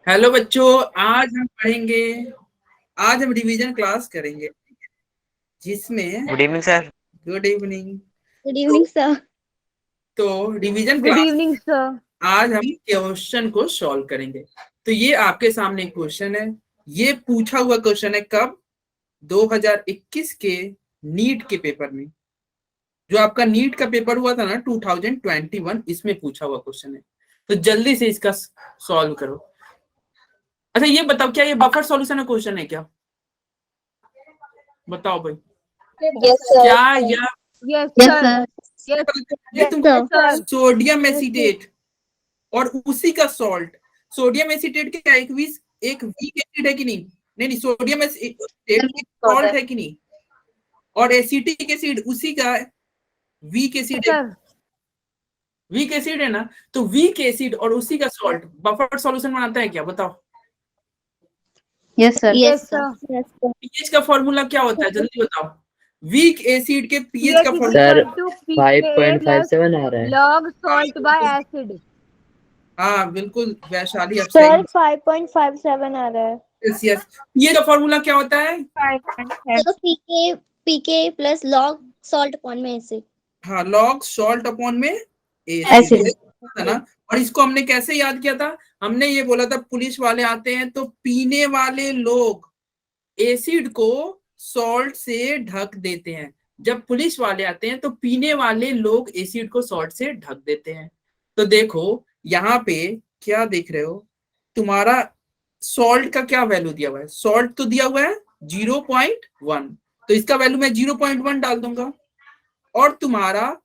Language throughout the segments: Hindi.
हेलो बच्चों, आज हम पढ़ेंगे। आज हम रिवीजन क्लास करेंगे जिसमें good evening sir. Good evening. Good evening sir. तो revision good class evening sir. आज हम क्वेश्चन को सॉल्व करेंगे। तो ये आपके सामने क्वेश्चन है। ये पूछा हुआ क्वेश्चन है कब? 2021 के नीट के पेपर में। जो आपका नीट का पेपर हुआ था ना 2021, इसमें पूछा हुआ क्वेश्चन है। तो जल्दी से इसका सॉल्व करो। अच्छा ये बताओ, क्या ये बफर सॉल्यूशन का क्वेश्चन है क्या? बताओ भाई। Yes sir. क्या यह यस सर। ये तुमको सोडियम एसिटेट और उसी का सॉल्ट। सोडियम एसिटेट क्या एक वीक एसिड है कि नहीं? नहीं, सोडियम एसिटेट सॉल्ट है कि नहीं? और एसिटिक एसिड उसी का वीक एसिड है। वीक एसिड है ना? तो वीक एसिड और उसी का सॉल्ट बफर सॉल्यूशन बनाता है क्या? बताओ। Yes sir. Yes sir. PH का फॉर्मूला क्या होता है? जल्दी बताओ। वीक एसिड के पीएच का फॉर्मूला सर 5.57 आ रहा है। Log salt bye acid. हाँ बिल्कुल वैशाली, अब सर सही। 5.57 आ रहा है। Yes yes. ये का फॉर्मूला क्या होता है? तो पीके प्लस लॉग सॉल्ट अपॉन में एसिड। हाँ, लॉग सॉल्ट अपॉन में एसिड है ना। और इसको हमने कैसे याद किया था? हमने ये बोला था पुलिस वाले आते हैं तो पीने वाले लोग एसिड को सॉल्ट से ढक देते हैं। जब पुलिस वाले आते हैं तो पीने वाले लोग एसिड को सॉल्ट से ढक देते हैं। तो देखो यहाँ पे क्या देख रहे हो, तुम्हारा सॉल्ट का क्या वैल्यू दिया हुआ है? सॉल्ट तो दिया हुआ है 0.1, तो इसका वैल्यू मैं 0.1 डाल दूंगा। और तुम्हारा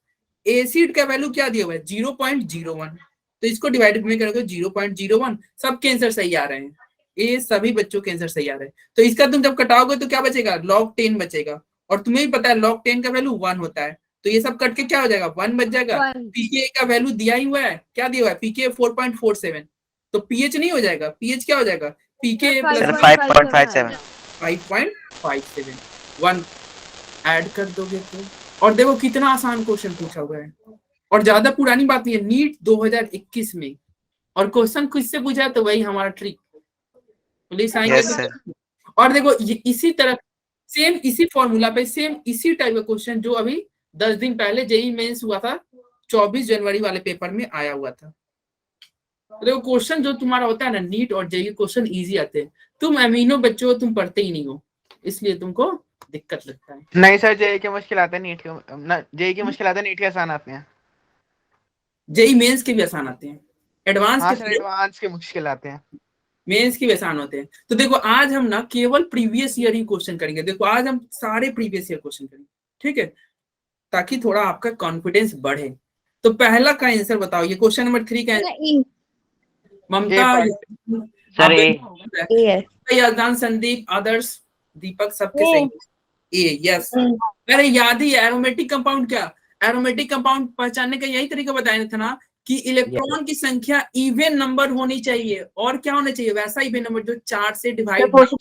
एसिड का वैल्यू क्या दिया हुआ है? 0.01। तो इसको डिवाइड में करोगे 0.01। सबके आंसर सही आ रहे हैं, ये सभी बच्चों के आंसर सही आ रहे हैं। तो इसका तुम जब कटाओगे तो क्या बचेगा? log 10 बचेगा। और तुम्हें भी पता है log 10 का वैल्यू 1 होता है। तो ये सब कट के क्या हो जाएगा? 1 बच जाएगा। पीके का वैल्यू दिया ही हुआ है, क्या दिया हुआ है? पीके 4.47। तो पीएच नहीं हो जाएगा, पीएच क्या हो जाएगा? पीके प्लस 5.57। 5.57 1 ऐड कर दोगे तो। और देखो कितना आसान क्वेश्चन पूछा हुआ है, और ज्यादा पुरानी बात नहीं है, नीट 2021 में। और क्वेश्चन किससे पूछा है? तो वही हमारा ट्रिक पुलिस आएंगे Yes, तो। sir. और देखो ये इसी तरह सेम इसी फॉर्मूला पे सेम इसी टाइप का क्वेश्चन जो अभी 10 दिन पहले जेई मेंस हुआ था 24 जनवरी वाले पेपर में आया हुआ था। तो देखो क्वेश्चन जो तुम्हारा होता है ना नीट और जेई क्वेश्चन इजी आते हैं। तुम अमीनो बच्चों, तुम पढ़ते ही नहीं हो, इसलिए तुमको दिक्कत लगता है। नहीं सर, जेई के मुश्किल आते हैं, नीट के ना, जेई के मुश्किल आते हैं, नीट के आसान आते हैं। जेई मेंस के भी आसान आते हैं, एडवांस हाँ के सर, एडवांस के मुश्किल आते हैं, मेंस की भी आसान होते हैं। तो देखो आज हम ना केवल प्रीवियस ईयर ही क्वेश्चन करेंगे। देखो आज हम सारे प्रीवियस ईयर क्वेश्चन करेंगे, ठीक है, ताकि थोड़ा आपका कॉन्फिडेंस बढ़े। तो पहला का आंसर बताओ, ये क्वेश्चन नंबर 3 का ममता, सर ए। यादान, संदीप, आदर्श, दीपक, सबके सही ए। यस। अरे याद ही, एरोमेटिक कंपाउंड क्या? एरोमेटिक कंपाउंड पहचानने का यही तरीका बताया था ना कि इलेक्ट्रॉन की संख्या इवन नंबर होनी चाहिए। और क्या होना चाहिए? वैसा इवन नंबर जो 4 से डिवाइड और जो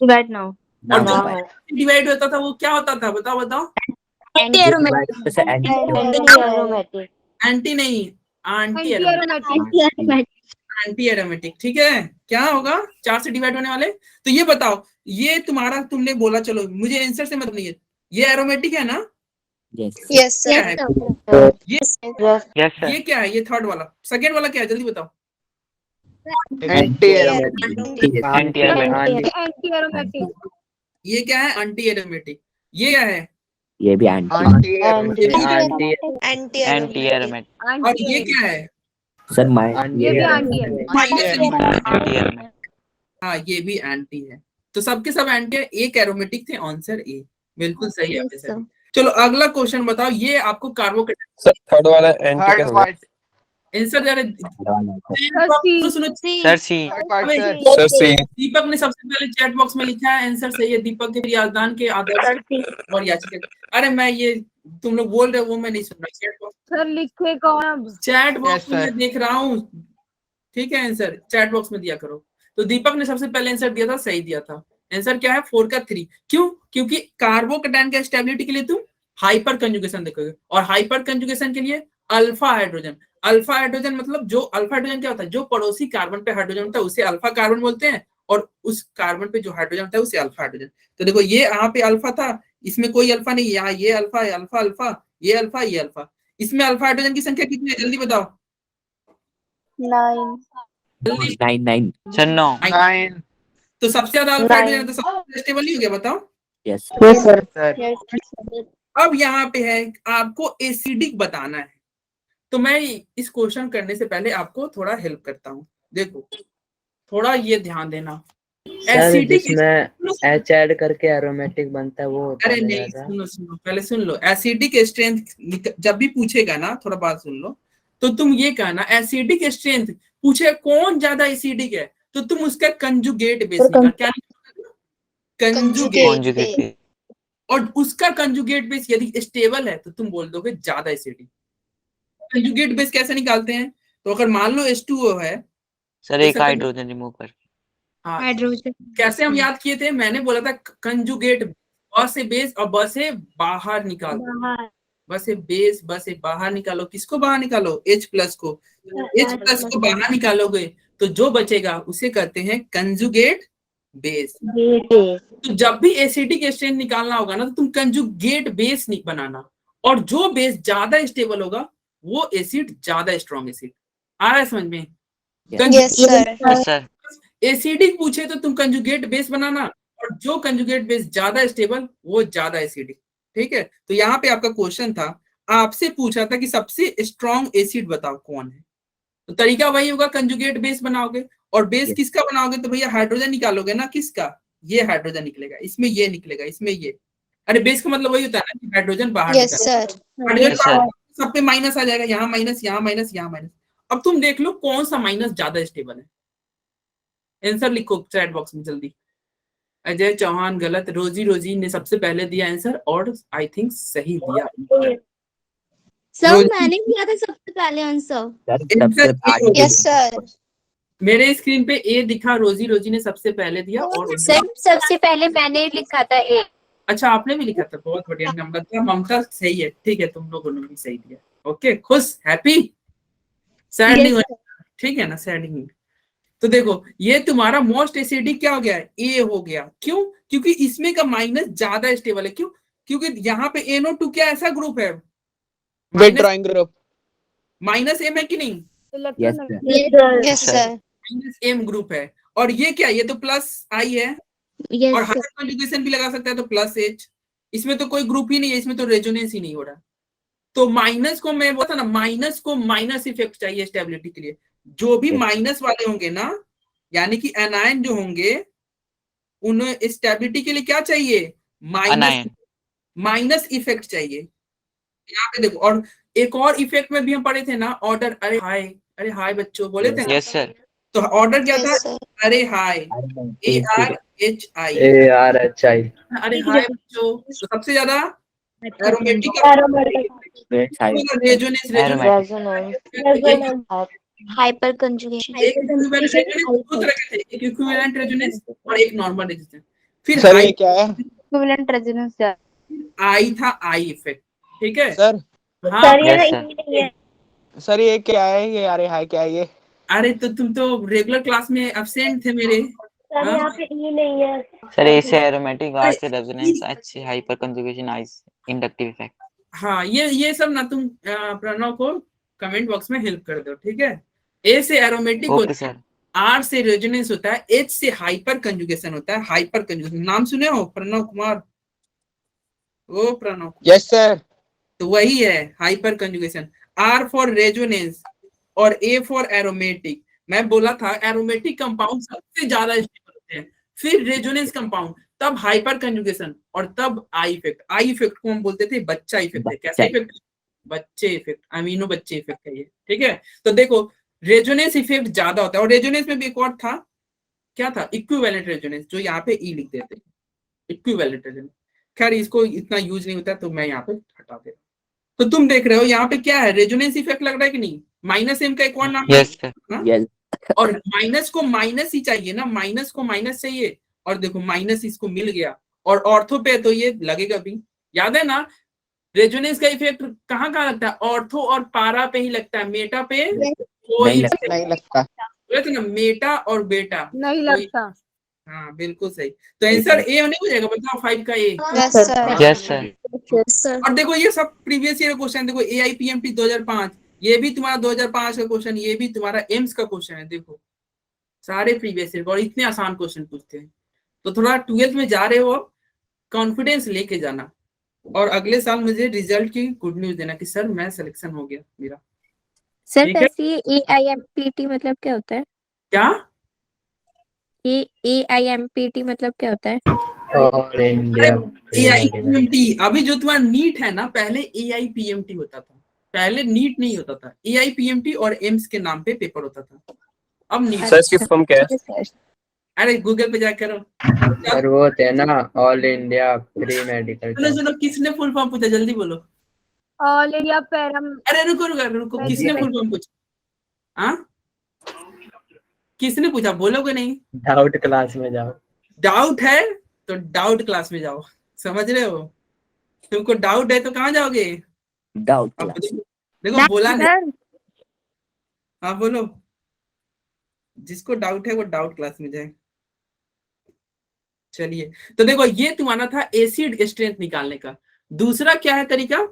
डिवाइड होता था वो क्या होता था? बताओ बताओ। एंटी नहीं, एंटी एरोमेटिक। ठीक है, क्या होगा 4 से डिवाइड होने वाले? तो ये बताओ, ये तुम्हारा तुमने बोला, चलो मुझे आंसर से मतलब नहीं है, ये एरोमेटिक है ना? यस क्या सर। है ये सर। क्या है? ये थर्ड वाला, सेकंड वाला क्या है? जल्दी बताओ। Anti aromatic. ये क्या है? Anti aromatic. ये क्या है? ये भी एंटी एरोमेटिक। और ये क्या है? सर ये भी आंटी है। हाँ ये भी एंटी है। तो सबके सब एंटी है, एक एरोमेटिक थे, आंसर ए बिल्कुल सही है आपके सर। चलो अगला क्वेश्चन बताओ। ये आपको कार्बोकेटाइन सर थर्ड वाला एंटी का होगा। आंसर जरा सुनो। Sir C. सर सी। दीपक ने सबसे पहले चैट बॉक्स में लिखा है, आंसर सही है। दीपक के याददान के आदर्श और याचिका। अरे मैं ये तुम लोग बोल रहे हो वो मैं नहीं सुन रहा। चैट बॉक्स सर लिखे कौन? चैट बॉक्स में देख रहा हूँ, ठीक है, आंसर चैट बॉक्स में दिया करो। तो दीपक ने सबसे पहले आंसर दिया था, सही दिया था। आंसर क्या है? 4 का 3। क्यों? क्योंकि कार्बोकेटाइन के स्टेबिलिटी के लिए तुम हाइपर कंजुगेशन देखोगे, और हाइपर कंजुगेशन के लिए अल्फा हाइड्रोजन। अल्फा हाइड्रोजन मतलब जो अल्फा हाइड्रोजन क्या होता है, जो पड़ोसी कार्बन पे हाइड्रोजन होता है उसे अल्फा कार्बन बोलते हैं, और उस कार्बन पे जो हाइड्रोजन होता है उसे अल्फा हाइड्रोजन। तो देखो ये यहाँ पे अल्फा था, इसमें कोई अल्फा नहीं, यहाँ ये अल्फा है, अल्फा अल्फा, ये अल्फा ये अल्फा। इसमें अल्फा हाइड्रोजन की संख्या कितनी है जल्दी बताओ। 9 9 सर 9 9 तो सबसे ज्यादा अल्फा हाइड्रोजन है तो सबसे स्टेबल नहीं हो गया, बताओ। Yes yes sir sir yes sir अब यहाँ पे है आपको एसिडिक बताना है, तो मैं इस क्वेश्चन करने से पहले आपको थोड़ा हेल्प करता हूँ। देखो थोड़ा ये ध्यान देना, सर एसिडिक जिसमें एच ऐड करके एरोमेटिक बनता है वो होता अरे है नहीं, ज्यादा। सुनो सुनो पहले सुन लो। एसिडिक स्ट्रेंथ जब भी पूछेगा ना, थोड़ा बात सुन लो, तो तुम ये कहना एसिडिक स्ट्रेंथ पूछे कौन ज्यादा एसिडिक है, तो तुम उसका कंजुगेट बेस निकाल, क्या कंजुगेट, कॉन्जुगेट और उसका कंजुगेट बेस यदि स्टेबल है तो तुम बोल दोगे ज्यादा एसिडिक। कंजुगेट बेस कैसे निकालते हैं, तो अगर मान लो H2O है, सर एक हाइड्रोजन रिमूव कर हाँ हाइड्रोजन कैसे हम याद किए थे, मैंने बोला था कंजुगेट ब से बेस और ब से बाहर निकालो, बाहर ब से बेस ब से बाहर निकालो, किसको बाहर निकालो, H प्लस को। H प्लस को बाहर निकालोगे तो जो बचेगा उसे कहते हैं कंजुगेट बेस। तो जब भी एसिडिक स्ट्रेंथ निकालना होगा ना, तो तुम कंजुगेट बेस नहीं बनाना, और जो बेस ज्यादा स्टेबल होगा वो एसिड ज्यादा स्ट्रॉन्ग एसिड। आ रहा है समझ में? yes sir सर एसिडिक पूछे तो तुम कंजुगेट बेस बनाना, और जो कंजुगेट बेस ज्यादा स्टेबल वो ज्यादा एसिडिक। ठीक है, तो यहाँ पे आपका क्वेश्चन था, आपसे पूछा था कि सबसे स्ट्रॉन्ग एसिड बताओ कौन है, तो तरीका वही होगा, कंजुगेट बेस बनाओगे, और बेस किसका बनाओगे, तो भैया हाइड्रोजन निकालोगे ना, किसका, ये हाइड्रोजन निकलेगा, इसमें ये निकलेगा, इसमें ये। अरे बेस का मतलब वही होता है ना कि हाइड्रोजन बाहर yes निकलेगा, sir हाइड्रोजन Yes, sir. बाहर, सब पे माइनस आ जाएगा, यहाँ माइनस, यहाँ माइनस, यहाँ माइनस। अब तुम देख लो कौन सा माइनस ज्यादा स्टेबल है। आंसर लिखो चैट बॉक्स में जल्दी। अजय चौहान गलत, रोजी ने सबसे पहले दिया आंसर और आई थिंक सही दिया। सर रोज- मैंने दिया था सबसे पहले आंसर सबसे आगे yes sir मेरे स्क्रीन पे ए दिखा, रोजी ने सबसे पहले दिया, और सर सबसे पहले मैंने लिखा था ए अच्छा आपने भी लिखा था, बहुत बढ़िया नंबर था। ममता सही है, ठीक है, तुम लोगों ने भी सही दिया। ओके, खुश, हैप्पी, सैड नहीं होना, ठीक है ना, सैड नहीं। तो देखो ये तुम्हारा मोस्ट एसिडिक क्या हो गया, ए हो गया। क्यों? क्योंकि इसमें का माइनस ज्यादा स्टेबल है। क्यों? क्योंकि यहाँ पे NO2 क्या ऐसा ग्रुप है, Withdrawing group. माइनस एम है कि नहीं, yes sir yes sir minus M group है, और ये क्या, ये तो प्लस आई है, और yes sir हाइड्रोजन कॉन्जुगेशन भी लगा सकता है तो प्लस H। इसमें तो कोई ग्रुप ही नहीं है, इसमें तो रेजोनेंस ही नहीं हो रहा। तो माइनस को मैं बोलता ना, माइनस को माइनस इफेक्ट चाहिए स्टेबिलिटी के लिए। जो भी माइनस वाले होंगे ना, यानी कि एनायन जो होंगे, उन्हें स्टेबिलिटी के लिए क्या चाहिए, Anion. माइनस इफेक्ट चाहिए। यहाँ पे देखो, और एक और इफेक्ट में भी हम पढ़े थे ना, ऑर्डर, अरे हाय बच्चों बोले थे ना, Yes, sir. तो ऑर्डर क्या था, yes sir अरे हाय, ARHI, ARHI अरे हाय बच्चों। तो सबसे ज्यादा एरोमेटिक, रेजोनेंस, हाइपर कंजुगेशन एक इक्विवेलेंट रेजोनेंस, दो तरह के थे, एक इक्विवेलेंट रेजोनेंस और एक नॉर्मल रेजोनेंस। फिर Sir, ये क्या है? इक्विवेलेंट रेजोनेंस आई था, आई इफेक्ट, ठीक है। Sir, हाँ, Yes, sir. sir ये क्या है? ये अरे हाय क्या है ये? अरे तो तुम तो रेगुलर क्लास में एब्सेंट थे मेरे। हाँ? सर ए से एरोमेटिक, आर से रेजोनेंस, एच से हाइपर कंजुगेशन, आई से इंडक्टिव इफेक्ट। हाँ, ये सब ना तुम प्रणव को कमेंट बॉक्स में हेल्प कर दो, ठीक है। ए से एरोमेटिक ओके होता है, सर। आर से रेजोनेंस होता है, एच से हाइपर कंजुगेशन होता है। हाइपर कंजुगेशन नाम सुने हो, प्रणव कुमार, ओ प्रणव, Yes, sir. तो वही है hyper conjugation. R for resonance और ए फॉर एरोमेटिक। मैं बोला था एरोमेटिक कंपाउंड सबसे ज्यादा स्टेबल होते हैं, फिर रेजोनेंस कंपाउंड, तब हाइपर कंजुगेशन, और तब आई इफेक्ट। आई इफेक्ट को हम बोलते थे बच्चा इफेक्ट है। कैसा इफेक्ट, बच्चे इफेक्ट, अमीनो बच्चे इफेक्ट है ये, ठीक है। तो देखो रेजोनेंस इफेक्ट ज्यादा होता है, और रेजोनेंस में भी एक और था, क्या था, इक्विवेलेंट रेजोनेंस, जो यहाँ पे ई लिख देते हैं, इक्विवेलेंट रेजोनेंस। खैर इसको इतना यूज नहीं होता, तो मैं यहाँ पे हटा दे। तो तुम देख रहे हो यहाँ पे क्या है, रेजोनेंस इफेक्ट लग रहा है कि नहीं। माइनस एम का एक और नाम है, यस सर। हाँ? यस और माइनस को माइनस ही चाहिए ना, माइनस को माइनस चाहिए, और देखो माइनस इसको मिल गया, और ऑर्थो पे तो ये लगेगा भी, याद है ना, रेजोनेंस का इफेक्ट कहाँ कहाँ लगता है? ऑर्थो और पारा पे ही लगता है, मेटा पे कोई नहीं लगता। नहीं लगता। बोले थे ना, मेटा और बेटा नहीं कोई। लगता। हाँ बिल्कुल सही। तो आंसर ए नहीं हो जाएगा? बताओ 5 का ए। Yes sir Yes, sir. Yes sir और देखो ये सब प्रीवियस ईयर क्वेश्चन, देखो AIPMT 2005, ये भी तुम्हारा 2005 का क्वेश्चन, ये भी तुम्हारा एम्स का क्वेश्चन है। देखो सारे प्रीवियस ईयर और इतने आसान क्वेश्चन पूछते हैं। तो थोड़ा 12th में जा रहे हो, कॉन्फिडेंस लेके जाना, और अगले साल मुझे रिजल्ट की गुड न्यूज देना कि सर मैं सिलेक्शन हो गया मेरा। सर ठीक है। वैसे AIMPT मतलब क्या होता है? क्या? AIMPT मतलब क्या होता है? और इंडिया AIPMT, अभी जो तुम्हारा नीट है ना, पहले AIPMT होता था, पहले नीट नहीं होता था। AIPMT और एम्स के नाम पे पेपर होता था, अब नीट। सर इसकी फॉर्म क्या है? अरे गूगल पे जाकर करो। सर वो होते हैं ना, ऑल इंडिया प्री मेडिकल सुनो सुनो, किसने फुल फॉर्म पूछा? जल्दी बोलो। All India param. अरे रुको रुको रुको, किसने फुल फॉर्म पूछा? हाँ किसने पूछा? बोलोगे नहीं? डाउट क्लास में जाओ। डाउट है तो डाउट क्लास में जाओ, समझ रहे हो? तुमको डाउट है तो कहाँ जाओगे? डाउट अब देखो बोला नहीं। हाँ बोलो, जिसको डाउट है वो डाउट क्लास में जाए। चलिए, तो देखो ये तुम्हारा था एसिड स्ट्रेंथ निकालने का। दूसरा क्या है तरीका?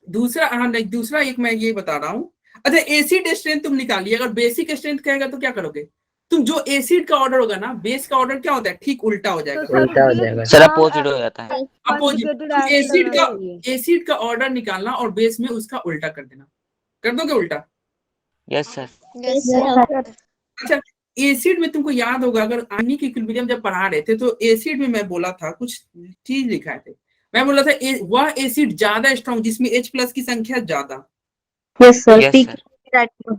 दूसरा, हाँ नहीं, दूसरा एक मैं ये बता रहा हूँ। अच्छा, एसिड स्ट्रेंथ तुम निकालिए, अगर बेसिक स्ट्रेंथ कहेगा तो क्या करोगे तुम? जो एसिड का ऑर्डर होगा ना, बेस का ऑर्डर क्या होता है? ठीक उल्टा हो जाएगा। उल्टा हो जाएगा। Sir, opposite हो जाता है। अपोजिट। एसिड का ऑर्डर निकालना और बेस में उसका उल्टा कर देना। कर दोगे उल्टा? Yes, sir. यस सर अच्छा, एसिड में तुमको याद होगा, अगर आर्मी की इक्विलिब्रियम जब पढ़ा रहे थे तो एसिड में मैं बोला था, कुछ चीज लिखा थे, मैं बोला था वह एसिड ज्यादा स्ट्रॉन्ग जिसमें H+ की संख्या ज्यादा। Yes sir. Yes, sir.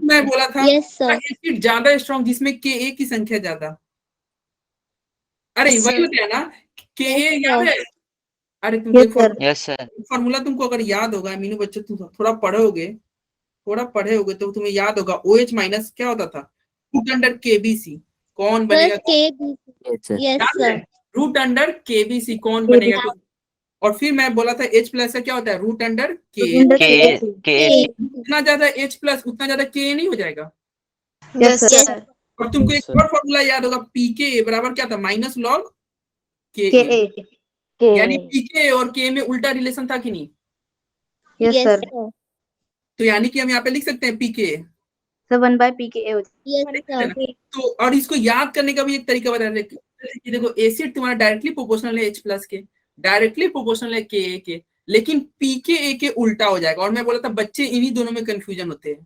मैं बोला था यस सर एसिड ज्यादा स्ट्रॉन्ग जिसमें Ka की संख्या ज्यादा। अरे Yes, वही sir. होता है ना, Ka Yes, याद sir. है? अरे तुम Yes, sir. Yes, sir. Formula तुमको अगर याद होगा, मीनू बच्चे तुम थोड़ा पढ़े होगे तो तुम्हें याद होगा, OH माइनस क्या होता था? Root under KBC। कौन बनेगा? Plus KB yes sir root under KBC कौन बनेगा? और फिर मैं बोला था H+ का क्या होता है? Root under K। जितना ज्यादा H+ उतना ज्यादा Ka नहीं हो जाएगा? Yes yes sir. और तुमको एक और फॉर्मूला याद होगा, pK बराबर क्या था? Minus log Ka। यानी pK और K में उल्टा रिलेशन था कि नहीं? यस सर तो यानी कि हम यहाँ पे लिख सकते हैं pK। Sir 1/PKA yes sir तो और इसको याद करने का भी एक तरीका बता रहे कि देखो एसिड तुम्हारा डायरेक्टली प्रोपोर्शनल है H+ के, डायरेक्टली प्रोपोर्शनल है Ka के, लेकिन pKa के उल्टा हो जाएगा। और मैं बोला था बच्चे इन्हीं दोनों में कंफ्यूजन होते हैं,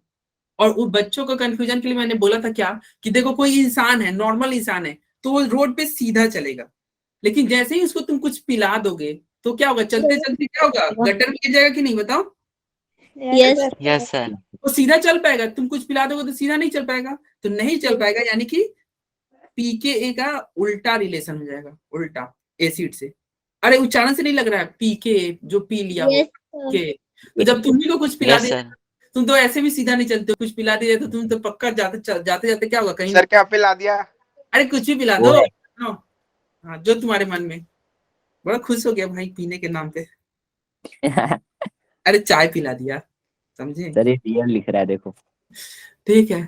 और उन बच्चों को कंफ्यूजन के लिए मैंने बोला था क्या कि देखो कोई इंसान है, नॉर्मल इंसान है, तो वो रोड पे सीधा चलेगा, लेकिन जैसे ही उसको तुम कुछ पिला दोगे तो क्या होगा? चलते चलते क्या होगा? गटर में गिर जाएगा कि नहीं? बताओ। Yes Yes, sir. वो सीधा चल पाएगा? तुम कुछ पिला दोगे तो सीधा नहीं चल पाएगा, तो नहीं चल पाएगा, यानी कि pKa का उल्टा रिलेशन हो जाएगा, उल्टा एसिड से। अरे उच्चारण से नहीं लग रहा है? pK जो पी लिया हो यस के, तो जब तुम भी को कुछ पिला Yes, दे, sir. तुम तो ऐसे भी सीधा नहीं चलते, कुछ पिला दिए तो तुम तो पक्का जाते जाते क्या होगा? कहीं सर क्या पिला दिया? अरे कुछ भी पिला दो। हाँ जो तुम्हारे मन में। बड़ा खुश हो गया भाई पीने के नाम पे। अरे चाय पिला दिया, समझे? सर ये रियल लिख रहा है देखो। ठीक है,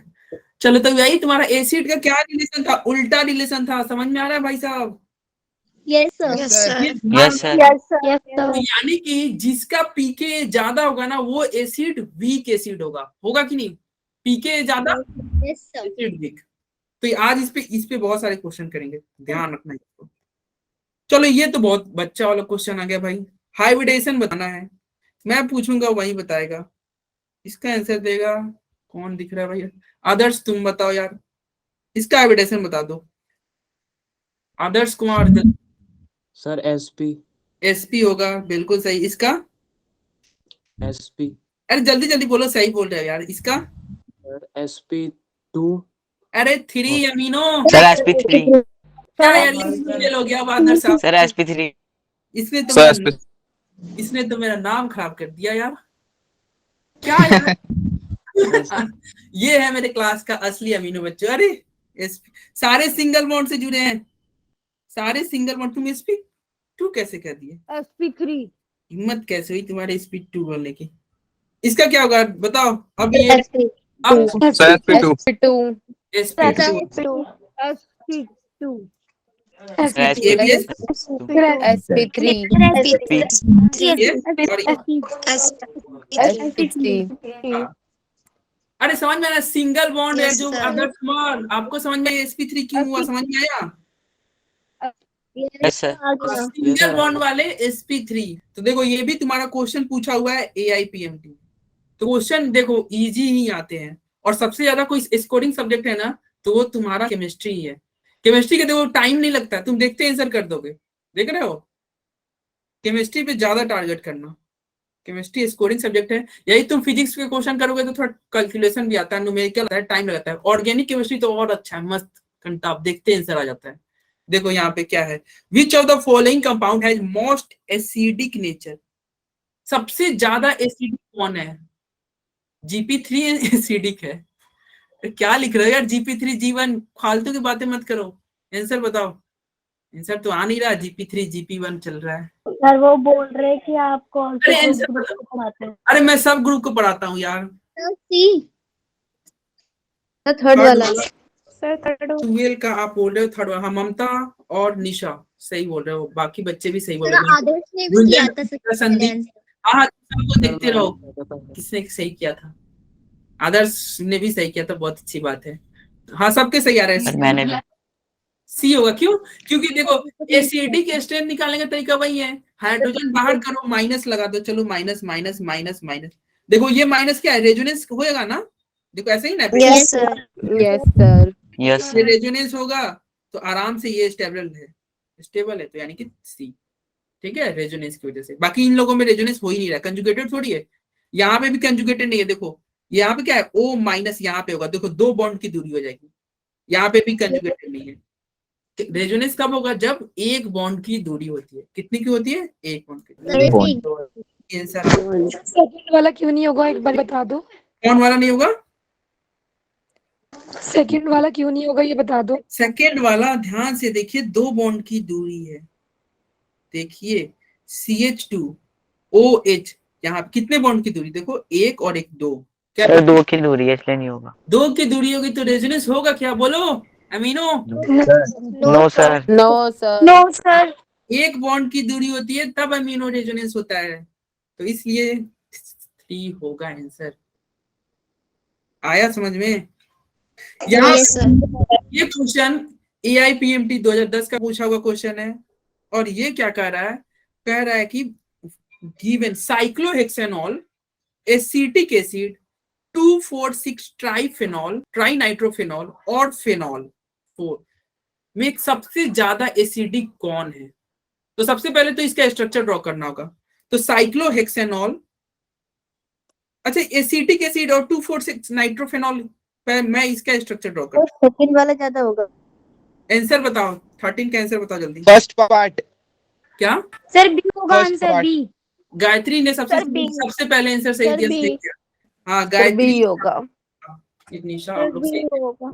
चलो तो यही तुम्हारा एसिड का क्या रिलेशन था? उल्टा रिलेशन था। समझ में आ रहा है भाई साहब? यस सर ये Yes, sir. यस तो सर यानी कि जिसका पीके ज्यादा होगा ना, वो एसिड वीक एसिड होगा कि नहीं? पीके ज्यादा, यस सर एसिड वीक। तो आज इस पे बहुत सारे क्वेश्चन करेंगे, ध्यान रखना इसको। चलो ये तो बहुत बच्चा वाला क्वेश्चन आ गया भाई। हाइब्रिडेशन बताना है, मैं पूछूंगा वही बताएगा। इसका आंसर देगा कौन दिख रहा है भाई? आदर्श तुम बताओ यार, इसका हाइब्रिडेशन बता दो। आदर्श कुमार। सर SP होगा, बिल्कुल सही। इसका? SP अरे जल्दी जल्दी बोलो, सही बोल रहे हो यार। इसका? सर SP2 अरे 3 अमीनो। Sir, SP3. क्या यार ये फेल हो गया आदर्श साहब। Sir, SP3. इसने तो मेरा नाम खराब कर दिया यार। क्या यार? ये है मेरे क्लास का असली अमीनो बच्चों। अरे सारे सिंगल बॉन्ड से जुड़े हैं, सारे सिंगल बॉन्ड। तुम SP2 कैसे कह दिए? SP3 हिम्मत कैसे हुई तुम्हारे स्पीड 2 बोलने की? इसका क्या होगा बताओ? अब ये SP2 अब SP2 SP2 SP2 SP2 ABS SP3 और अरे समझ में आया, सिंगल बॉन्ड है Yes, जो sir. अदर स्मॉल, आपको समझ में आया sp3 क्यों हुआ? समझ में आया? Yes, sir. सिंगल बॉन्ड वाले sp3। तो देखो ये भी तुम्हारा क्वेश्चन पूछा हुआ है AIPMT। तो क्वेश्चन देखो इजी ही आते हैं, और सबसे ज्यादा कोई स्कोरिंग सब्जेक्ट है ना तो वो तुम्हारा केमिस्ट्री ही है। केमिस्ट्री के देखो टाइम नहीं लगता, तुम देखते आंसर कर दोगे, देख रहे हो? केमिस्ट्री पे ज्यादा टारगेट करना, केमिस्ट्री स्कोरिंग सब्जेक्ट है। यही तुम फिजिक्स के क्वेश्चन करोगे तो थोड़ा कैलकुलेशन भी आता है, न्यूमेरिकल आता है, टाइम लगता है। ऑर्गेनिक केमिस्ट्री तो और अच्छा है, मस्त घंटा आप देखते आंसर आ जाता है। देखो यहाँ पे क्या है, विच of the following compound has most acidic nature? सबसे ज्यादा एसिडिक कौन है? GP3 एसिडिक है। क्या लिख रहे हो यार, GP3 G1, फालतू की बातें मत करो, आंसर बताओ। आंसर तो आ नहीं रहा, GP3 GP1 चल रहा है। सर वो बोल रहे हैं कि आप कौन अरे से आंसर ग्रुप को पढ़ाते हैं? अरे मैं सब ग्रुप को पढ़ाता हूँ यार। C थर्ड वाला सर थर्ड 12 का आप बोल रहे हो, थर्ड वाला। ममता और निशा सही बोल रहे हो, बाकी बच्चे भी सही बोल सर रहे हो। आदर्श ने भी किया था गुंजन, संदीप, हाँ सबको देखते रहो किसने सही किया था। आदर्श ने भी सही किया था, बहुत अच्छी बात है। हाँ सबके सही आ रहे Sir, हैं। मैंने भी सी होगा, क्यों? क्योंकि देखो एसिडिक स्ट्रेंथ निकालने का तरीका वही है, हाइड्रोजन बाहर करो, माइनस लगा दो, चलो माइनस माइनस माइनस माइनस। देखो ये माइनस क्या है, रेजोनेंस होएगा ना, देखो ऐसे ही ना, yes sir yes sir Yes, ये sir. रेजोनेंस होगा तो आराम से ये स्टेबल है, तो यानी कि सी। ठीक है, रेजोनेंस की वजह से। बाकी इन लोगों में रेजोनेंस हो ही नहीं रहा, कंजुगेटेड थोड़ी है। यहाँ पे भी कंजुगेटेड नहीं है, देखो यहाँ पे क्या है, O माइनस यहाँ पे होगा, देखो 2 बॉन्ड की दूरी हो जाएगी। यहाँ पे भी कंजुगेटेड नहीं है। रेजोनेंस कब होगा? जब 1 बॉन्ड की दूरी होती है। कितनी की होती है? 1 बॉन्ड की दूरी। आंसर सेकंड वाला क्यों नहीं होगा, एक बार बता दो। कौन वाला नहीं होगा? सेकंड वाला क्यों नहीं होगा, ये बता दो। सेकेंड वाला ध्यान से देखिए, 2 बॉन्ड की दूरी है। देखिए CH2OH, यहाँ कितने बॉन्ड की दूरी? देखो 1 और 1 2। क्या Sir, 2 की दूरी है इसलिए नहीं होगा। 2 की दूरी होगी तो रेजोनेंस होगा क्या? बोलो amino. No, sir. No sir no sir 1 bond की दूरी होती है तब अमीनो रेजोनेंस होता है, तो इसलिए 3 होगा आंसर। आया समझ में? यहाँ यस सर ये क्वेश्चन AIPMT 2010 का पूछा हुआ क्वेश्चन है, और ये क्या कह रहा है? कह रहा है कि गिवन साइक्लोहेक्सेनॉल, एसिटिक एसिड, 2,4,6 ट्राइफेनॉल, ट्राइनाइट्रोफेनॉल और फेनॉल 4 में सबसे ज्यादा एसिडिक कौन है? तो सबसे पहले तो इसका स्ट्रक्चर ड्रॉ करना होगा। तो साइक्लोहेक्सेनॉल, अच्छा एसिटिक एसिड और 2,4,6 नाइट्रोफेनॉल, मैं इसका स्ट्रक्चर ड्रॉ कर। सेकंड वाला ज्यादा होगा। आंसर बताओ, 13 का आंसर बताओ जल्दी। फर्स्ट पार्ट क्या? सर बी होगा First answer part. B. Gayatri ने सबसे Sir, B. सबसे पहले आंसर सही Sir, दिया, B. सही किया। हाँ गायत्री होगा निशा आप लोग सही। होगा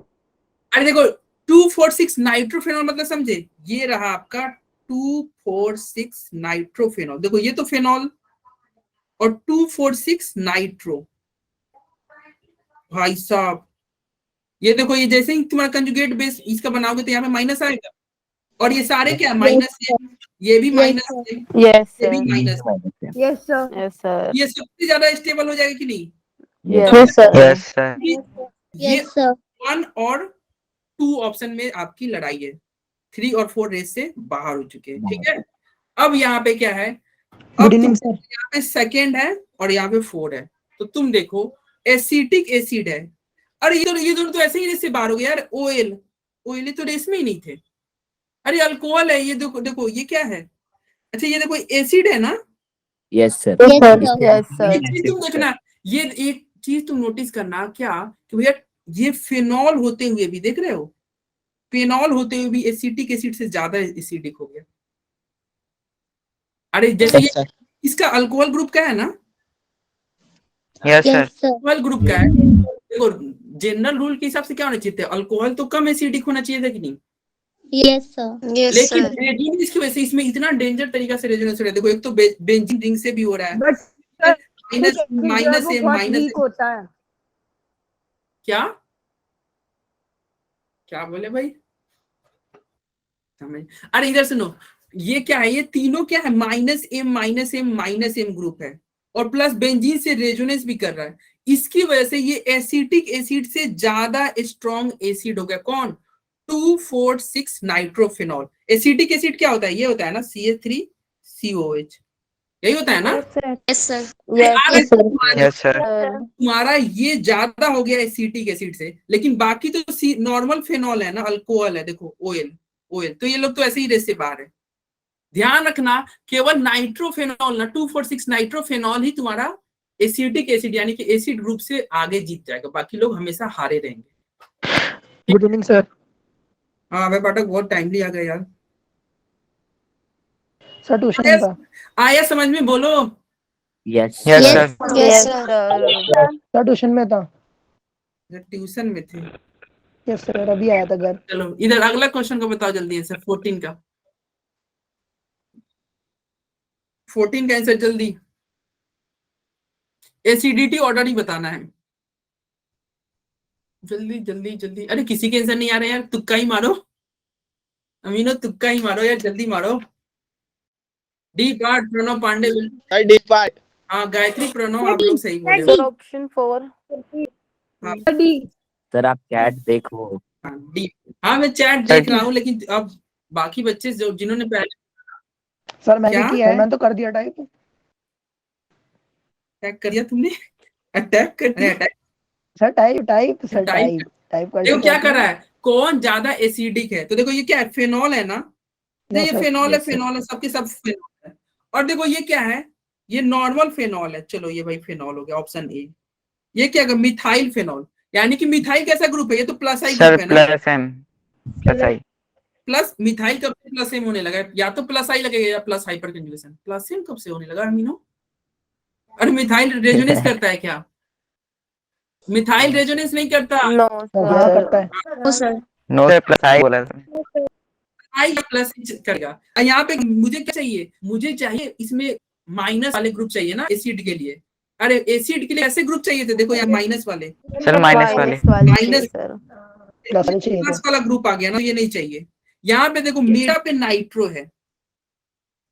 अरे देखो 2,4,6 नाइट्रोफेनॉल मतलब समझे, ये रहा आपका 2,4,6 नाइट्रोफेनॉल। देखो ये तो फेनॉल और 2,4,6 नाइट्रो। भाई साहब ये देखो, ये जैसे ही तुम्हारा कंजुगेट बेस इसका बनाओगे तो यहाँ पे माइनस आएगा, और ये सारे क्या माइनस है, ये भी माइनस है, यस ये भी माइनस है। यस सर यस सर ये सबसे ज्यादा स्टेबल हो जाएगा कि नहीं? Yes sir Yes, sir. ये यस सर 1 और 2 ऑप्शन में आपकी लड़ाई है, 3 और 4 रेस से बाहर हो चुके हैं। ठीक है, अब यहाँ पे क्या है, अब यहाँ पे सेकेंड है और यहाँ पे 4 है। तो तुम देखो एसिटिक एसिड है, अरे ये दोनों तो ऐसे ही रेस से बाहर हो गए यार। OL तो रेस में ही नहीं थे। अरे अल्कोहल है, ये देखो देखो ये क्या है, अच्छा ये देखो एसिड है ना। Yes, sir. यस ये चीज तुम देखना, ये एक चीज तुम नोटिस करना क्या कि भैया ये फिनॉल होते हुए भी, देख रहे हो, फिनॉल होते हुए भी एसिटिक एसिड से ज्यादा एसिडिक हो गया। अरे जैसे Yes, ये sir. इसका अल्कोहल ग्रुप का है ना, Yes, sir. Yes sir alcohol group का है। देखो जनरल रूल के हिसाब से क्या होना चाहिए था, अल्कोहल तो कम एसिडिक होना चाहिए था कि नहीं? Yes, sir. Yes, लेकिन sir. रेजोनेंस की वजह से इसमें इतना डेंजर तरीका से रेजोनेंस हो रहा है। देखो एक तो बेंजीन रिंग से भी हो रहा है, बट माइनस माइनस वो एम बहुत माइनस वीक होता है। क्या क्या बोले भाई, समझ। अरे इधर सुनो, ये क्या है, ये तीनों क्या है, minus M minus M minus M group है, और प्लस बेंजीन से रेजोनेंस भी कर रहा है। इसकी वजह से ये एसिटिक एसिड से ज्यादा स्ट्रॉन्ग एसिड हो गया। कौन? 2,4,6 नाइट्रोफेनॉल। एसिटिक एसिड क्या होता है? ये होता है ना CH3COH, यही होता है ना? Yes, sir. Yes, yes sir. तुम्हारा ये ज्यादा हो गया एसिटिक एसिड से, लेकिन बाकी तो नॉर्मल फेनॉल है ना, अल्कोहल है, देखो OL OL, तो ये लोग तो ऐसे ही रेस से बाहर है। ध्यान रखना, केवल नाइट्रोफेनॉल ना, 2,4,6 नाइट्रोफेनॉल ही तुम्हारा एसिटिक एसिड यानी कि एसिड ग्रुप से आगे जीत जाएगा, बाकी लोग हमेशा हारे रहेंगे। Good evening sir. हाँ भाई पाठक, बहुत टाइमली आ गए यार। सर ट्यूशन था। आया समझ में? बोलो। Yes yes Yes, sir. yes, sir. Sir tuition में था। ट्यूशन में थे। यस सर, अभी आया था घर। चलो इधर अगला क्वेश्चन को बताओ जल्दी आंसर, 14 का। 14 का आंसर जल्दी, एसिडिटी ऑर्डर ही बताना है, जल्दी जल्दी जल्दी। अरे किसी के आंसर नहीं आ रहे यार, तुक्का ही मारो अमीनो, तुक्का ही मारो यार, जल्दी मारो। D part Pranav Pandey. D part. हाँ गायत्री प्रणव, आप लोग सही बोले। सर ऑप्शन 4 हाँ सर आप चैट देखो। हाँ, डी। हाँ मैं चैट देख रहा हूँ, लेकिन अब बाकी बच्चे जो जिन्होंने पहले सर मैंने क्या? किया है, मैंने तो कर दिया टाइप। अटैक कर दिया तुमने, अटैक कर दिया। Attack sir type sir type type कर देखो दिया। क्या कर रहा है, कौन ज्यादा एसिडिक है। तो देखो ये क्या है, फेनॉल है ना, तो ये फेनॉल है, फेनॉल है, सबके सब फेनॉल है। और देखो ये क्या है, ये नॉर्मल फेनॉल है। चलो ये भाई फेनॉल हो गया, ऑप्शन ए। ये क्या है, मिथाइल फेनॉल, यानी कि मिथाइल कैसा ग्रुप है, ये तो प्लस आई सर ग्रुप है ना, प्लस एम प्लस आई। प्लस मिथाइल कब से प्लस एम होने लगा है? या तो प्लस आई लगेगा या plus hyper conjugation. Plus M कब से होने लगा अमीनो? अरे मिथाइल रेजोनेंस करता है क्या? मिथाइल रेजोनेंस नहीं करता। नो हाँ करता है। No, sir. No sir plus I बोला सर। आई प्लस करेगा। यहाँ पे मुझे क्या चाहिए, मुझे चाहिए इसमें माइनस वाले ग्रुप चाहिए ना एसिड के लिए। अरे एसिड के लिए ऐसे ग्रुप चाहिए थे, देखो यहाँ माइनस वाले, सर माइनस वाले। माइनस सर प्लस वाला ग्रुप आ गया ना, ये नहीं चाहिए। यहाँ पे देखो मेटा पे नाइट्रो है,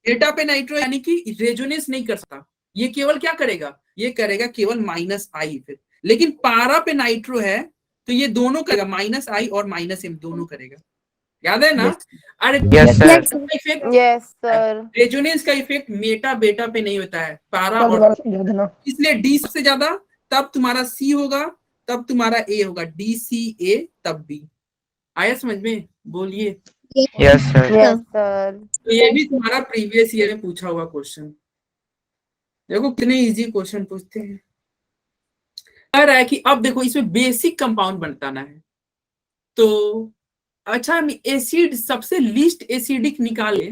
मेटा पे नाइट्रो यानी कि रेजोनेंस नहीं कर सकता, ये केवल क्या करेगा, ये करेगा केवल माइनस आई। फिर लेकिन पारा पे नाइट्रो है तो ये दोनों करेगा, माइनस आई और माइनस एम दोनों करेगा, याद है ना? अरे yes sir. Effect, yes sir resonance का इफेक्ट मेटा बेटा पे नहीं होता है, पारा सर और, दोबारा समझा देना। इसलिए डी सबसे ज्यादा, तब तुम्हारा सी होगा, तब तुम्हारा ए होगा, DC A तब बी। आया समझ में? बोलिए। Yes sir. यस सर तो ये भी तुम्हारा प्रीवियस ईयर में पूछा हुआ क्वेश्चन। देखो कितने इजी क्वेश्चन पूछते हैं। कह रहा है कि अब देखो इसमें बेसिक कंपाउंड बनाना है, तो अच्छा हम एसिड सबसे लीस्ट एसिडिक निकाले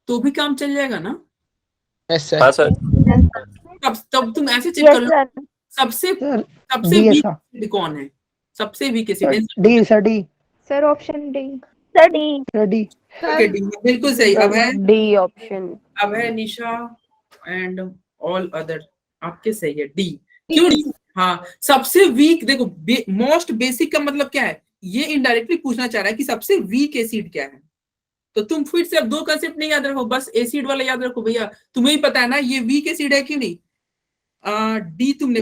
तो भी काम चल जाएगा ना? Yes sir. तब तुम ऐसे चेक कर लो, सबसे सर सबसे डी वीक ऐसा। एसिड कौन है, सबसे weak acid. D sir D. Sir option D sir D. बिल्कुल सही। अब है, डी ऑप्शन अब है निशा एंड ऑल अदर, आपके सही है डी। क्यों डी? हाँ सबसे वीक, देखो मोस्ट बेसिक का मतलब क्या है, ये इनडायरेक्टली पूछना चाह रहा है कि सबसे वीक एसिड क्या है। तो तुम फिर से अब दो कंसेप्ट नहीं याद रखो, बस एसिड वाला याद रखो भैया, तुम्हें ही पता है ना ये वीक एसिड है क्यों नहीं। डी तुमने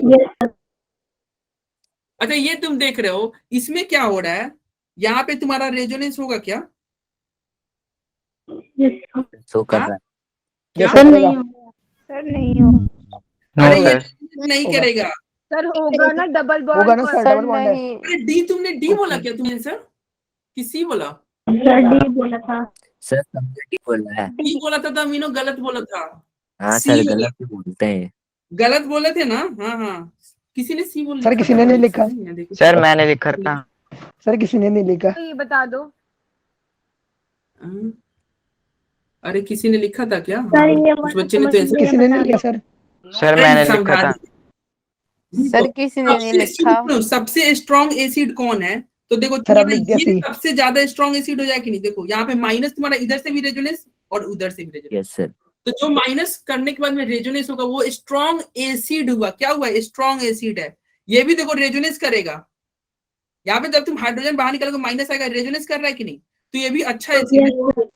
अच्छा ये तुम देख रहे हो, इसमें क्या हो रहा है, यहाँ पे तुम्हारा रेजोनेंस होगा क्या? सो कर रहा है। क्या? सर नहीं हो अरे नो ये सर। नहीं होगा। करेगा। सर होगा ना डबल बॉन्ड होगा ना सर, सर डबल बॉन्ड है। नहीं अरे डी तुमने डी बोला क्या तुमने आंसर, कि सी बोला? सर सबसे बोल रहा है। डी बोला था, अमीनो गलत बोला था। हाँ सी सर बोला। गलत ही बोलते हैं। गलत बोले थे ना? हाँ हाँ, किसी ने सी बोल सर लिखा किसी था ने नहीं भाई, लिखा। सही है, देखो। सर मैंने लिखा था। सर किसी ने नहीं लिखा। ये बता दो हाँ। अरे किसी ने लिखा था क्या? हाँ, उस बच्चे ने तो आंसर किसी ने नहीं लिखा सर। सर मैंने लिखा था। सर किसी ने नहीं लिखा सबसे स्ट्रॉन्ग एसिड कौन है? तो देखो सर, तुम्हारा अब लिख दिया ये C। सबसे ज्यादा स्ट्रॉन्ग एसिड हो जाए कि नहीं। देखो यहाँ पे माइनस तुम्हारा इधर से भी रेजोनेंस और उधर से भी रेजोनेंस। Yes sir. तो जो माइनस करने के बाद में रेजोनेंस होगा वो स्ट्रॉन्ग एसिड हुआ। क्या हुआ? स्ट्रॉन्ग एसिड है। ये भी देखो रेजोनेंस करेगा। यहाँ पे जब तुम हाइड्रोजन बाहर निकालोगे माइनस आएगा, रेजोनेंस कर रहा है कि नहीं। तो ये भी अच्छा एसिड है,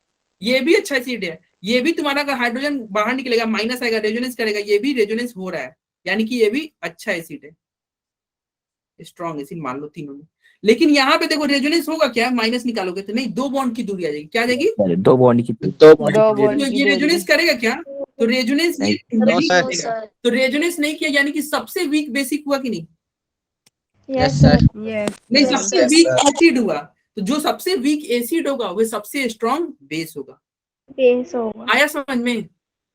ये भी अच्छा एसिड है। ये भी तुम्हारा अगर हाइड्रोजन बाहर निकलेगा माइनस आएगा, रेजोनेंस करेगा, ये भी रेजोनेंस हो रहा है, यानी कि ये भी अच्छा एसिड है, स्ट्रॉन्ग एसिड मान लो तीनों में। लेकिन यहाँ पे देखो रेजोनेंस होगा क्या? माइनस निकालोगे तो नहीं, 2 बॉन्ड की दूरी आ जाएगी। क्या आ जाएगी? सर, 2 बॉन्ड की दो तो ये रेजोनेंस करेगा क्या? तो रेजोनेंस नहीं। No sir. करेगा। तो रेजोनेंस नहीं किया यानी कि सबसे वीक बेसिक हुआ कि नहीं? Yes sir. यस नहीं, सबसे वीक एसिड हुआ। तो जो सबसे वीक एसिड होगा वो सबसे स्ट्रॉन्ग बेस होगा। बेस होगा। आया समझ में?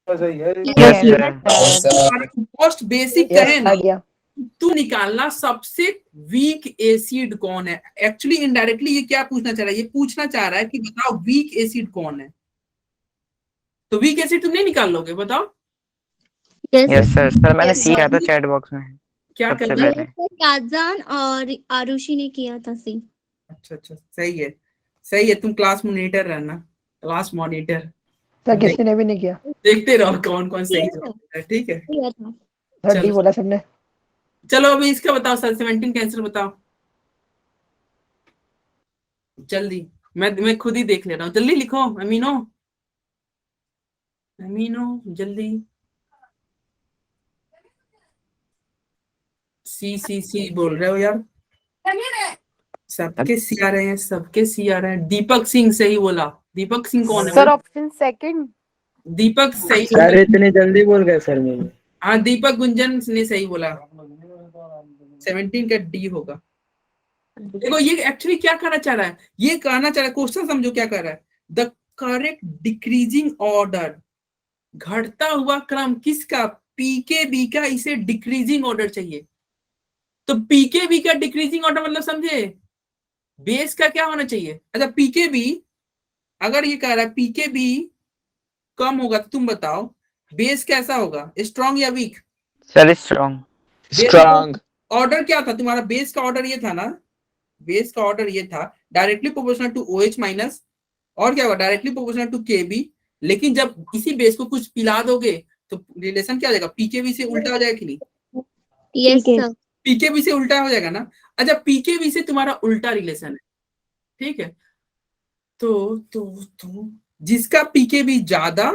Yes sir. Most basic yes, कहे आ ना, गया। तू निकालना सबसे वीक एसिड कौन है। एक्चुअली इनडायरेक्टली ये क्या पूछना चाह रहा है? ये पूछना चाह रहा है कि बताओ वीक एसिड कौन है। तो वीक एसिड तुम नहीं निकाल लोगे, बताओ यस सर। सर मैंने Yes, सीखा था sir. चैट बॉक्स में क्या सबसे करना है? पहले। काजान और आरुषि ने किया था सी। अच्छा अच्छा, सही है, सही है। तुम क्लास मॉनिटर रहना, क्लास मॉनिटर। सर किसी ने भी नहीं किया। देखते रहो कौन कौन सही जवाब है, ठीक है। किया था। सर डी चलो बोला सबने। चलो अभी इसका बताओ सर, 17 का आंसर बताओ जल्दी। मैं खुद ही देख ले रहा हूँ, जल्दी लिखो। अमीनो, अमीनो जल्दी। सी बोल रहे हो यार, सबके सी आ रहे हैं, सबके सी आ रहे हैं। दीपक सिंह सही बोला। दीपक सिंह कौन है? Sir option second. दीपक सही सर इतने जल्दी बोल गए सर मुझे। हाँ, दीपक गुंजन ने सही बोला। 17 का डी होगा। देखो ये एक्चुअली क्या कहना चाह रहा है, ये कहना चाह रहा है, क्वेश्चन समझो क्या कह रहा है। द करेक्ट डिक्रीजिंग ऑर्डर, घटता हुआ क्रम किसका? पीकेबी का। इसे डिक्रीजिंग ऑर्डर चाहिए। तो पीकेबी का डिक्रीजिंग ऑर्डर मतलब समझे, बेस का क्या होना चाहिए। अच्छा पीकेबी, अगर ये कह रहा है पीकेबी कम होगा तो तुम बताओ बेस कैसा होगा, स्ट्रॉन्ग या weak? Sir strong. Strong. Order क्या था तुम्हारा? बेस का ऑर्डर ये था ना, बेस का ऑर्डर ये था directly proportional to OH minus, और क्या होगा? Directly proportional to KB। लेकिन जब इसी बेस को कुछ पिला दोगे तो रिलेशन क्या हो जाएगा? पीकेबी से उल्टा हो जाएगा कि नहीं? Yes sir. पीकेबी से उल्टा हो जाएगा ना। अच्छा पीकेबी से तुम्हारा उल्टा रिलेशन है, ठीक है। तो जिसका पीकेबी ज्यादा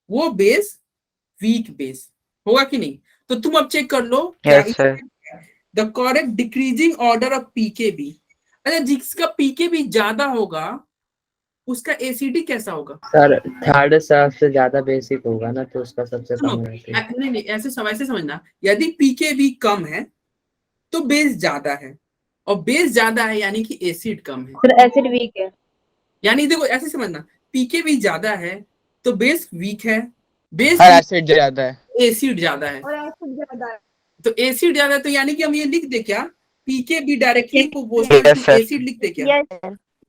वो बेस वीक बेस होगा कि नहीं। तो तुम अब चेक कर लो yes sir. The correct decreasing order of pKb. अच्छा जिसका पीकेबी ज्यादा होगा उसका एसिडी कैसा होगा? सर थर्ड सबसे ज्यादा बेसिक होगा ना, तो उसका सबसे कम होगा। नहीं ऐसे समझना, यदि पीकेबी कम है तो बेस ज्यादा है, और बेस ज्यादा है यानी कि एसिड कम है। सर एसिड वीक है। यानी देखो ऐसे समझना, पीकेबी ज्यादा है तो बेस वीक है, बेस हर एसिड ज्यादा है। एसिड ज्यादा है। और एसिड ज्यादा है। तो एसिड ज्यादा है तो यानी कि हम ये लिख दे क्या? PKb directly proportional Yes, to sir. Acid लिख दे क्या?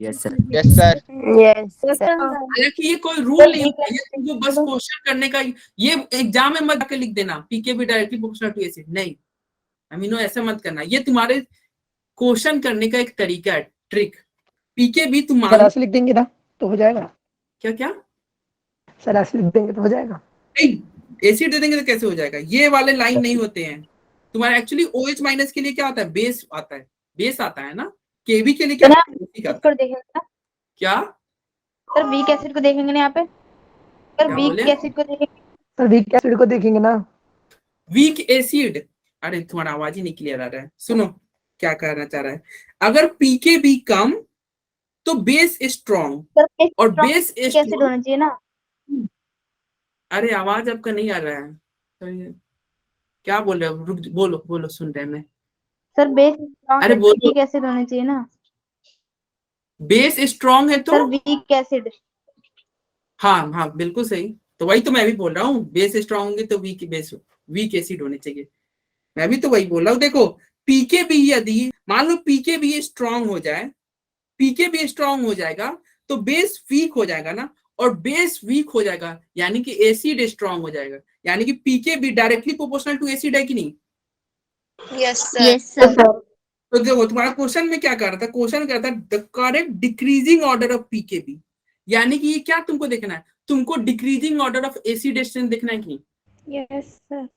Yes sir. Yes sir. Yes हालांकि ये कोई रूल नहीं है, ये तुमको बस क्वेश्चन करने का, ये एग्जाम में मत के लिख देना pKb directly proportional to acid, नहीं अमीनो ऐसा मत करना। ये तुम्हारे क्वेश्चन करने का एक तरीका है, ट्रिक। पीकेबी तुम सर मान ऐसे लिख देंगे ना तो हो जाएगा। क्या क्या सर ऐसे लिख देंगे तो हो जाएगा। नहीं, एसिड दे देंगे तो कैसे हो जाएगा? ये वाले लाइन नहीं होते हैं तुम्हारे। एक्चुअली OH माइनस के लिए क्या आता है? बेस आता है, बेस आता है ना। केबी के लिए क्या आता है? देखेंगे ना क्या सर, वीक एसिड को देखेंगे ना यहाँ पे। सर क्या वीक बोले? एसिड को देखेंगे। सर वीक एसिड को देखेंगे ना। वीक एसिड, अरे तुम्हारा आवाज ही नहीं क्लियर आ रहा है। सुनो क्या कहना चाह रहा है। अगर पीकेबी कम तो बेस स्ट्रॉन्ग, सर और बेस एसिड स्ट्रॉन्ग। होना चाहिए ना। अरे आवाज आपका नहीं आ रहा है, तो ये क्या बोल रहे हो? रुक बोलो बोलो, सुन रहे हैं मैं। सर बेस अरे बोलो। वीक एसिड होना चाहिए ना। बेस स्ट्रॉन्ग है सर तो वीक एसिड। हाँ हाँ बिल्कुल सही। तो वही तो मैं भी बोल रहा हूँ, बेस स्ट्रॉन्ग होंगे तो वीक एसिड होने चाहिए। मैं भी तो वही बोल रहा हूँ। देखो पीकेबी यदि मान लो पीकेबी स्ट्रॉन्ग हो जाए, पीकेबी स्ट्रॉन्ग हो जाएगा तो बेस वीक हो जाएगा ना, और बेस वीक हो जाएगा यानी कि एसिड स्ट्रॉन्ग हो जाएगा। यानी कि pKb directly proportional to acid है कि नहीं? Yes sir. तो देखो तुम्हारा क्वेश्चन में क्या कर रहा था, क्वेश्चन क्या था, the correct decreasing order of pKb, यानी कि ये क्या तुमको देखना है, तुमको decreasing order of acid strength देखना है कि नहीं? Yes sir.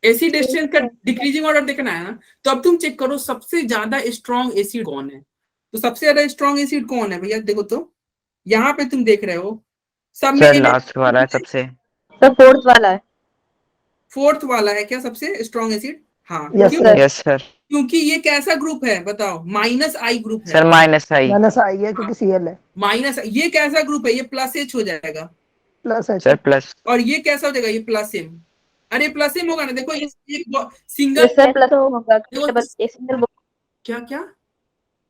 एसिड स्ट्रेंथ का डिक्रीजिंग ऑर्डर देखना है ना। तो अब तुम चेक करो सबसे ज्यादा स्ट्रॉन्ग एसिड कौन है। तो सबसे ज्यादा स्ट्रॉन्ग एसिड कौन है भैया, देखो तो यहाँ पे तुम देख रहे हो सब में सर लास्ट वाला है सबसे। सर फोर्थ वाला है। फोर्थ वाला है क्या सबसे स्ट्रॉन्ग एसिड? हाँ यस क्यों? सर। Yes sir. क्योंकि ये कैसा ग्रुप है बताओ, माइनस आई ग्रुप है। सर माइनस आई। माइनस आई है क्योंकि सीएल है। माइनस, ये कैसा ग्रुप है, ये प्लस एच हो जाएगा। प्लस है सर प्लस। और ये कैसा हो जाएगा, ये प्लस एम। अरे प्लस एम होगा ना, देखो ये सिंगल सर प्लस होगा। देखो, सिंगल क्या क्या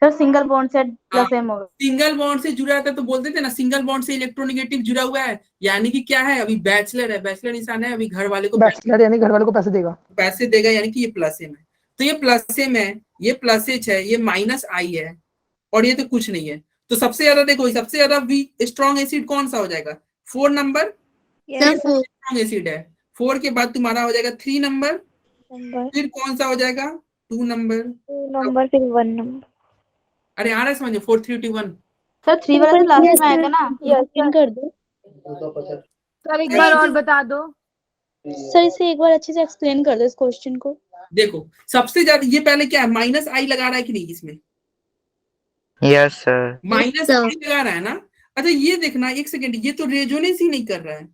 सर सिंगल बॉन्ड से प्लस एम होगा। सिंगल बॉन्ड से जुड़ा रहता है तो बोलते थे ना सिंगल बॉन्ड से इलेक्ट्रोनेगेटिव जुड़ा हुआ है, यानी कि क्या है, अभी बैचलर है, बैचलर इंसान है, अभी घर वाले को बैचलर यानी घर वालों को पैसे देगा। पैसे देगा, यानी कि ये प्लस एम है। तो ये प्लस एम है, ये प्लस एच है, ये माइनस आई है, और ये तो कुछ नहीं है। तो सबसे ज्यादा देखो, सबसे ज्यादा वीक स्ट्रॉन्ग एसिड कौन सा हो जाएगा, 4 नंबर स्ट्रॉन्ग एसिड है। 4 के बाद तुम्हारा हो जाएगा 3 नंबर, फिर कौन सा हो जाएगा 2 नंबर, 2 नंबर फिर 1 नंबर। अरे आ रहा है समझ, 4 3 2 1। सर 3 वाला तो लास्ट में आएगा ना। यस कर दो सर एक बार और बता दो। सर, इसे एक बार अच्छे से एक्सप्लेन कर दो इस क्वेश्चन को। देखो सबसे ज्यादा ये पहले क्या है, माइनस आई लगा रहा है कि नहीं इसमें, यस सर। माइनस आई लगा रहा है ना। अच्छा ये देखना एक सेकेंड, ये तो रेजोनेंस ही नहीं कर रहा है।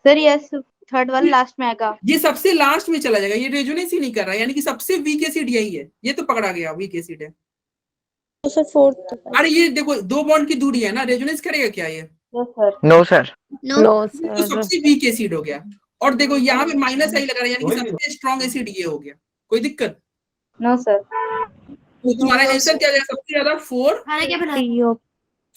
सर यस थर्ड वाला लास्ट में आएगा। ये सबसे लास्ट में चला जाएगा, ये रेजोनेंस ही नहीं कर रहा है, यानी कि सबसे वीक एसिड यही है, ये तो पकड़ा गया वीक एसिड है। तो सर फोर्थ। अरे ये देखो 2 बॉन्ड की दूरी है ना, रेजोनेंस करेगा क्या ये? Yes sir. No sir. No तो सबसे वीक एसिड हो गया। और देखो यहाँ पे माइनस आई लगा रहा है, यानी कि सबसे स्ट्रॉन्ग एसिड ये हो गया। कोई दिक्कत? No sir. तो तुम्हारा आंसर क्या जाएगा, सबसे ज्यादा 4।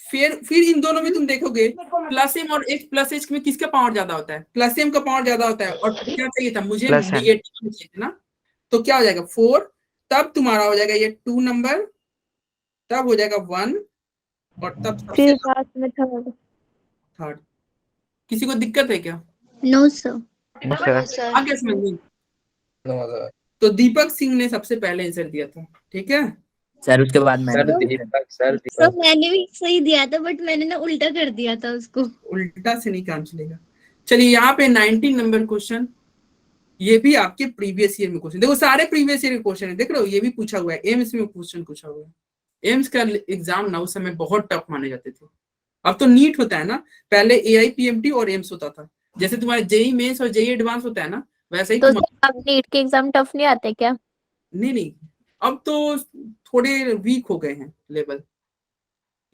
फिर इन दोनों में तुम देखोगे प्लस एम और एच, प्लस एच में किसका पावर ज्यादा होता है, प्लस एम का पावर ज्यादा होता है। और क्या चाहिए था मुझे, प्लस एम। नेगेटिव चाहिए था ना। तो क्या हो जाएगा 4, तब तुम्हारा हो जाएगा ये 2 नंबर, तब हो जाएगा 1, और तब सबसे फिर लास्ट में थर्ड। किसी को दिक्कत है क्या? No sir. No sir. आगे समझ में? तो दीपक सिंह ने सबसे पहले आंसर दिया था, ठीक है। सर उसके बाद सर दीपक मैंने भी सही दिया था, बट मैंने ना उल्टा कर दिया था उसको। उल्टा से नहीं काम चलेगा। चलिए यहाँ पे 19 नंबर क्वेश्चन, ये भी आपके प्रीवियस ईयर में क्वेश्चन, देखो सारे प्रीवियस ईयर के क्वेश्चन है, देख रहे हो, ये भी पूछा हुआ है, एम्स में क्वेश्चन पूछा हुआ है। एम्स का एग्जाम ना उस समय बहुत टफ माने जाते थे, अब तो नीट होता है ना, पहले AIPMT और एम्स होता था। जैसे तुम्हारे जेई मेंस और जेई एडवांस होता है ना, वैसे ही तो अब नीट के एग्जाम टफ नहीं आते क्या? नहीं, अब तो थोड़े वीक हो गए हैं लेवल,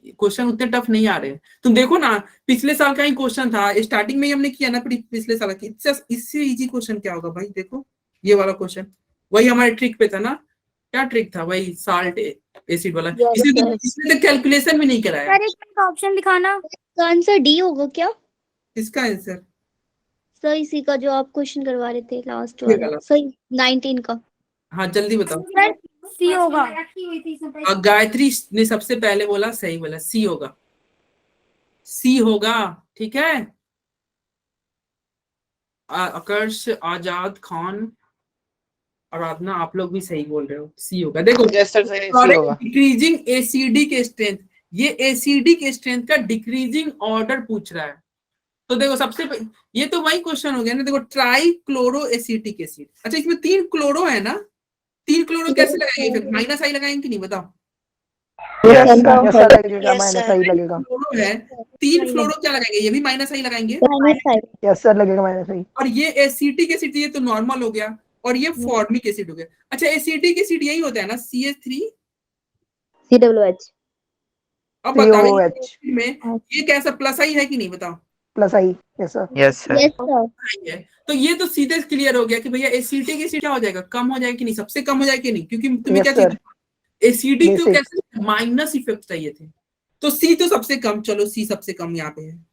क्वेश्चन उतने टफ नहीं आ रहे। तुम देखो ना, पिछले साल का ही क्वेश्चन था, स्टार्टिंग में ही हमने किया ना पिछले साल की, इससे इजी क्वेश्चन क्या होगा भाई, देखो ये वाला क्वेश्चन, वही हमारे ट्रिक पे था ना, क्या ट्रिक था, वही साल्ट एसिड वाला। इसने तो कैलकुलेशन भी नहीं कराया। सर एक ऑप्शन दिखाना, आंसर डी होगा क्या? इसका आंसर सर इसी का जो आप क्वेश्चन करवा रहे थे लास्ट वाला, सही 19 का। हाँ जल्दी बताओ। सर सी होगा। गायत्री ने सबसे पहले बोला, सही बोला, सी होगा, सी होगा, ठीक है। आकर्ष, आजाद खान, आराधना, आप लोग भी सही बोल रहे हो, सी होगा। देखो यस सर सही होगा। डिक्रीजिंग एसिडी के स्ट्रेंथ, ये एसिडी के स्ट्रेंथ का डिक्रीजिंग ऑर्डर पूछ रहा है। तो देखो ये तो वही क्वेश्चन हो गया ना, देखो ट्राई क्लोरो एसिटिक एसिड। अच्छा इसमें 3 क्लोरो है ना, 3 क्लोरो कैसे लगाएंगे, फिर माइनस आई लगाएंगे कि नहीं बताओ? लगेगा। फ्लोरो है, 3 फ्लोरो क्या लगाएंगे, ये भी माइनस आई लगाएंगे। यस सर लगेगा माइनस आई। और ये एसिटिक एसिड, ये तो नॉर्मल हो गया, और ये फॉर्मिक एसिड हो गया। अच्छा एसिटिक एसिड यही होता है ना, CH3 COOH। अब बताओ में ये कैसा प्लस आई है कि नहीं बताओ? Plus I. Yes sir. Yes sir. तो ये तो सीधे क्लियर हो गया कि भैया एसिटिक एसिड क्या हो जाएगा, कम हो जाएगा कि नहीं, सबसे कम हो जाएगा कि नहीं, क्योंकि तुम्हें क्या चाहिए, एसिडिक तो कैसे माइनस इफेक्ट चाहिए थे, तो सी तो सबसे कम, चलो सी सबसे कम यहाँ पे है।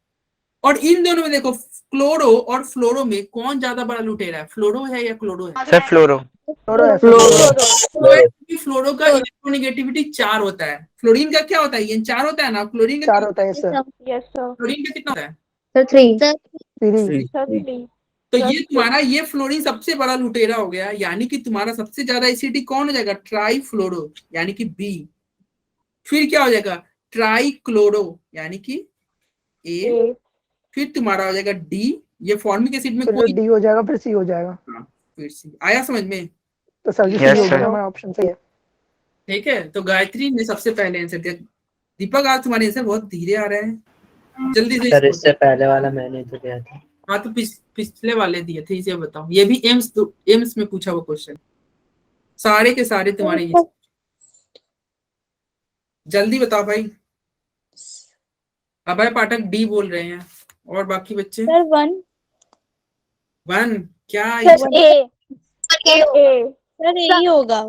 और इन दोनों में देखो क्लोरो और फ्लोरो में कौन ज्यादा बड़ा लुटेरा है, फ्लोरो है या क्लोरो है? सर फ्लोरो। फ्लोरो का इलेक्ट्रोनेगेटिविटी 4 होता है, फ्लोरीन का क्या होता है, ये 4 होता है ना, क्लोरीन का 4 होता है सर। फ्लोरीन का कितना होता है? सर 3। थ्री। तो ये तुम्हारा ये फ्लोरीन सबसे बड़ा लुटेरा हो गया, यानी कि तुम्हारा सबसे ज्यादा एसिडिटी कौन हो जाएगा? ट्राईफ्लोरो यानी कि बी। फिर क्या हो जाएगा? ट्राईक्लोरो यानी कि ए। फिर तुम्हारा हो जाएगा डी। ये फॉर्मिक एसिड में फिर कोई डी हो जाएगा, फिर सी हो जाएगा। हाँ, फिर सी। आया समझ में? तो सर जी Yes, सी हो sir. गया, हमारा ऑप्शन सही है। ठीक है, तो गायत्री ने सबसे पहले आंसर दिया। दीपक आज तुम्हारे आंसर बहुत धीरे आ रहे हैं, जल्दी से सर इसको इससे पहले वाला मैंने तो दिया था। हाँ तो पिछले वाले दिए थे, इसे बताओ। ये भी एम्स में पूछा हुआ क्वेश्चन, सारे के सारे तुम्हारे ये। जल्दी बताओ भाई। अभय पाठक डी बोल रहे हैं, और बाकी बच्चे? Sir 1 one. क्या सर ए सर यही होगा।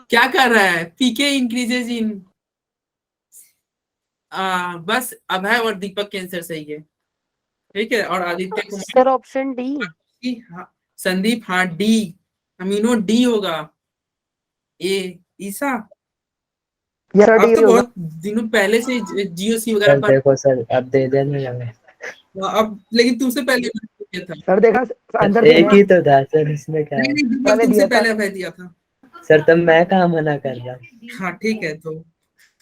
क्या कर रहा है? पीके इंक्रीजेज इन। बस अभय और दीपक के आंसर सही है, ठीक है। और Aditya Kumar sir option D. हाँ, संदीप हाँ डी, अमीनो डी होगा। ए ईसा, ये अब डी तो होगा। बहुत दिनों पहले से जीओसी सर वगैरह देखो सर, अब दे देने लगे। अब लेकिन तुमसे पहले मैंने दिया था। सर देखा, आंसर दे एक ही तो था सर, इसमें क्या नहीं है? नहीं, दीपक मैंने तुमसे दिया था। पहले अभय दिया था। सर तब मैं कहाँ मना कर रहा हूँ। हाँ ठीक है, तो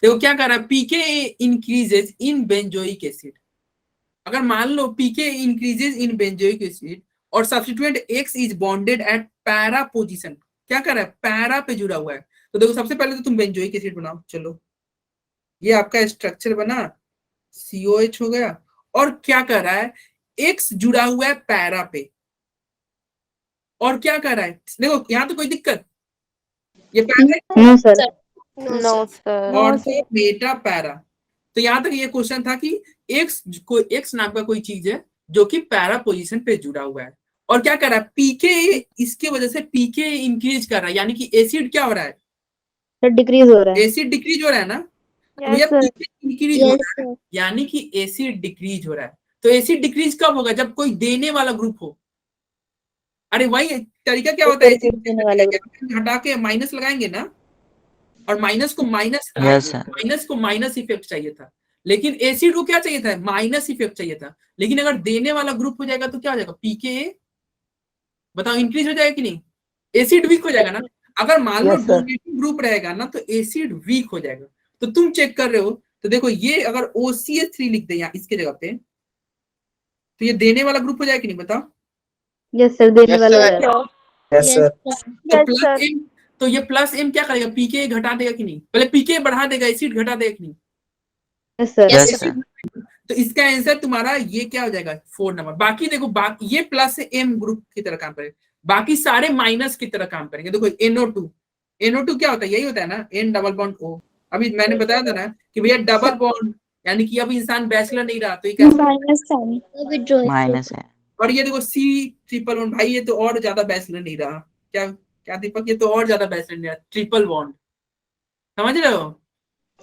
देखो क्या कर रहा है, पीके इंक्रीजेज इन बेंजोइक एसिड। अगर मान लो पीके इंक्रीजेज इन बेंजोइक एसिड और substituent x is bonded eight para position, क्या कर रहा है? पैरा पे जुड़ा हुआ है। तो देखो सबसे पहले तो तुम बेंजोइक एसिड बनाओ। चलो, ये आपका स्ट्रक्चर बना, COH हो गया। और क्या कर रहा है? एक्स जुड़ा हुआ है पैरा पे, और क्या कर रहा है? देखो यहाँ तो कोई दिक्कत, ये para no sir. No sir. और मेटा पैरा। तो यहाँ तक ये क्वेश्चन था कि एक्स नाम का कोई चीज है जो कि पैरा पोजीशन पे जुड़ा हुआ है, और क्या कर रहा है? पीके, इसके वजह से पीके इंक्रीज कर रहा है, यानी कि एसिड क्या हो रहा है? सर डिक्रीज हो रहा है। एसिड डिक्रीज हो रहा है ना। Yes, sir. पीके इंक्रीज हो रहा है, यानी कि एसिड डिक्रीज हो रहा है। तो एसिड डिक्रीज कब होगा? जब कोई देने वाला ग्रुप हो। अरे वही तरीका क्या होता है, एसिड देने वाला हटा के माइनस लगाएंगे ना, और माइनस को माइनस Yes, sir. माइनस को माइनस इफेक्ट चाहिए था, लेकिन एसिड को क्या चाहिए था? माइनस इफेक्ट चाहिए था। लेकिन अगर देने वाला ग्रुप हो जाएगा तो क्या हो जाएगा? पीके बताओ इंक्रीज हो जाएगा कि नहीं? एसिड वीक हो जाएगा ना। अगर मान लो Yes, sir. डोनेटिंग ग्रुप रहेगा ना तो एसिड वीक हो जाएगा। तो तुम चेक कर रहे हो, तो देखो ये अगर OCH3 लिख दे यहाँ इसके जगह पे, तो ये देने वाला ग्रुप हो जाएगा कि नहीं बताओ? यस सर, देने Yes, वाला sir. हो रहा है। Yes, sir. तो प्लस एम, तो ये प्लस एम क्या करेगा? पीके घटा देगा कि नहीं? पहले पीके बढ़ा देगा, एसिड घटा देगा कि नहीं? Yes sir. Yes, sir. तो इसका आंसर तुम्हारा ये क्या हो जाएगा? 4 नंबर। बाकी देखो, बाकी ये प्लस एम ग्रुप की तरह काम करेगा, बाकी सारे माइनस की तरह काम करेंगे। देखो NO2 क्या होता है? यही होता है ना, N डबल बॉन्ड O। अभी मैंने बताया था ना कि भैया डबल बॉन्ड, यानी कि अब इंसान बैचलर नहीं रहा, तो ये क्या? Minus sign withdraw. माइनस है। और ये देखो C1 भाई, ये तो और ज्यादा बैचलर नहीं रहा। क्या क्या दीपक? ये तो और ज्यादा बैचलर नहीं रहा, ट्रिपल बॉन्ड। समझ रहे हो?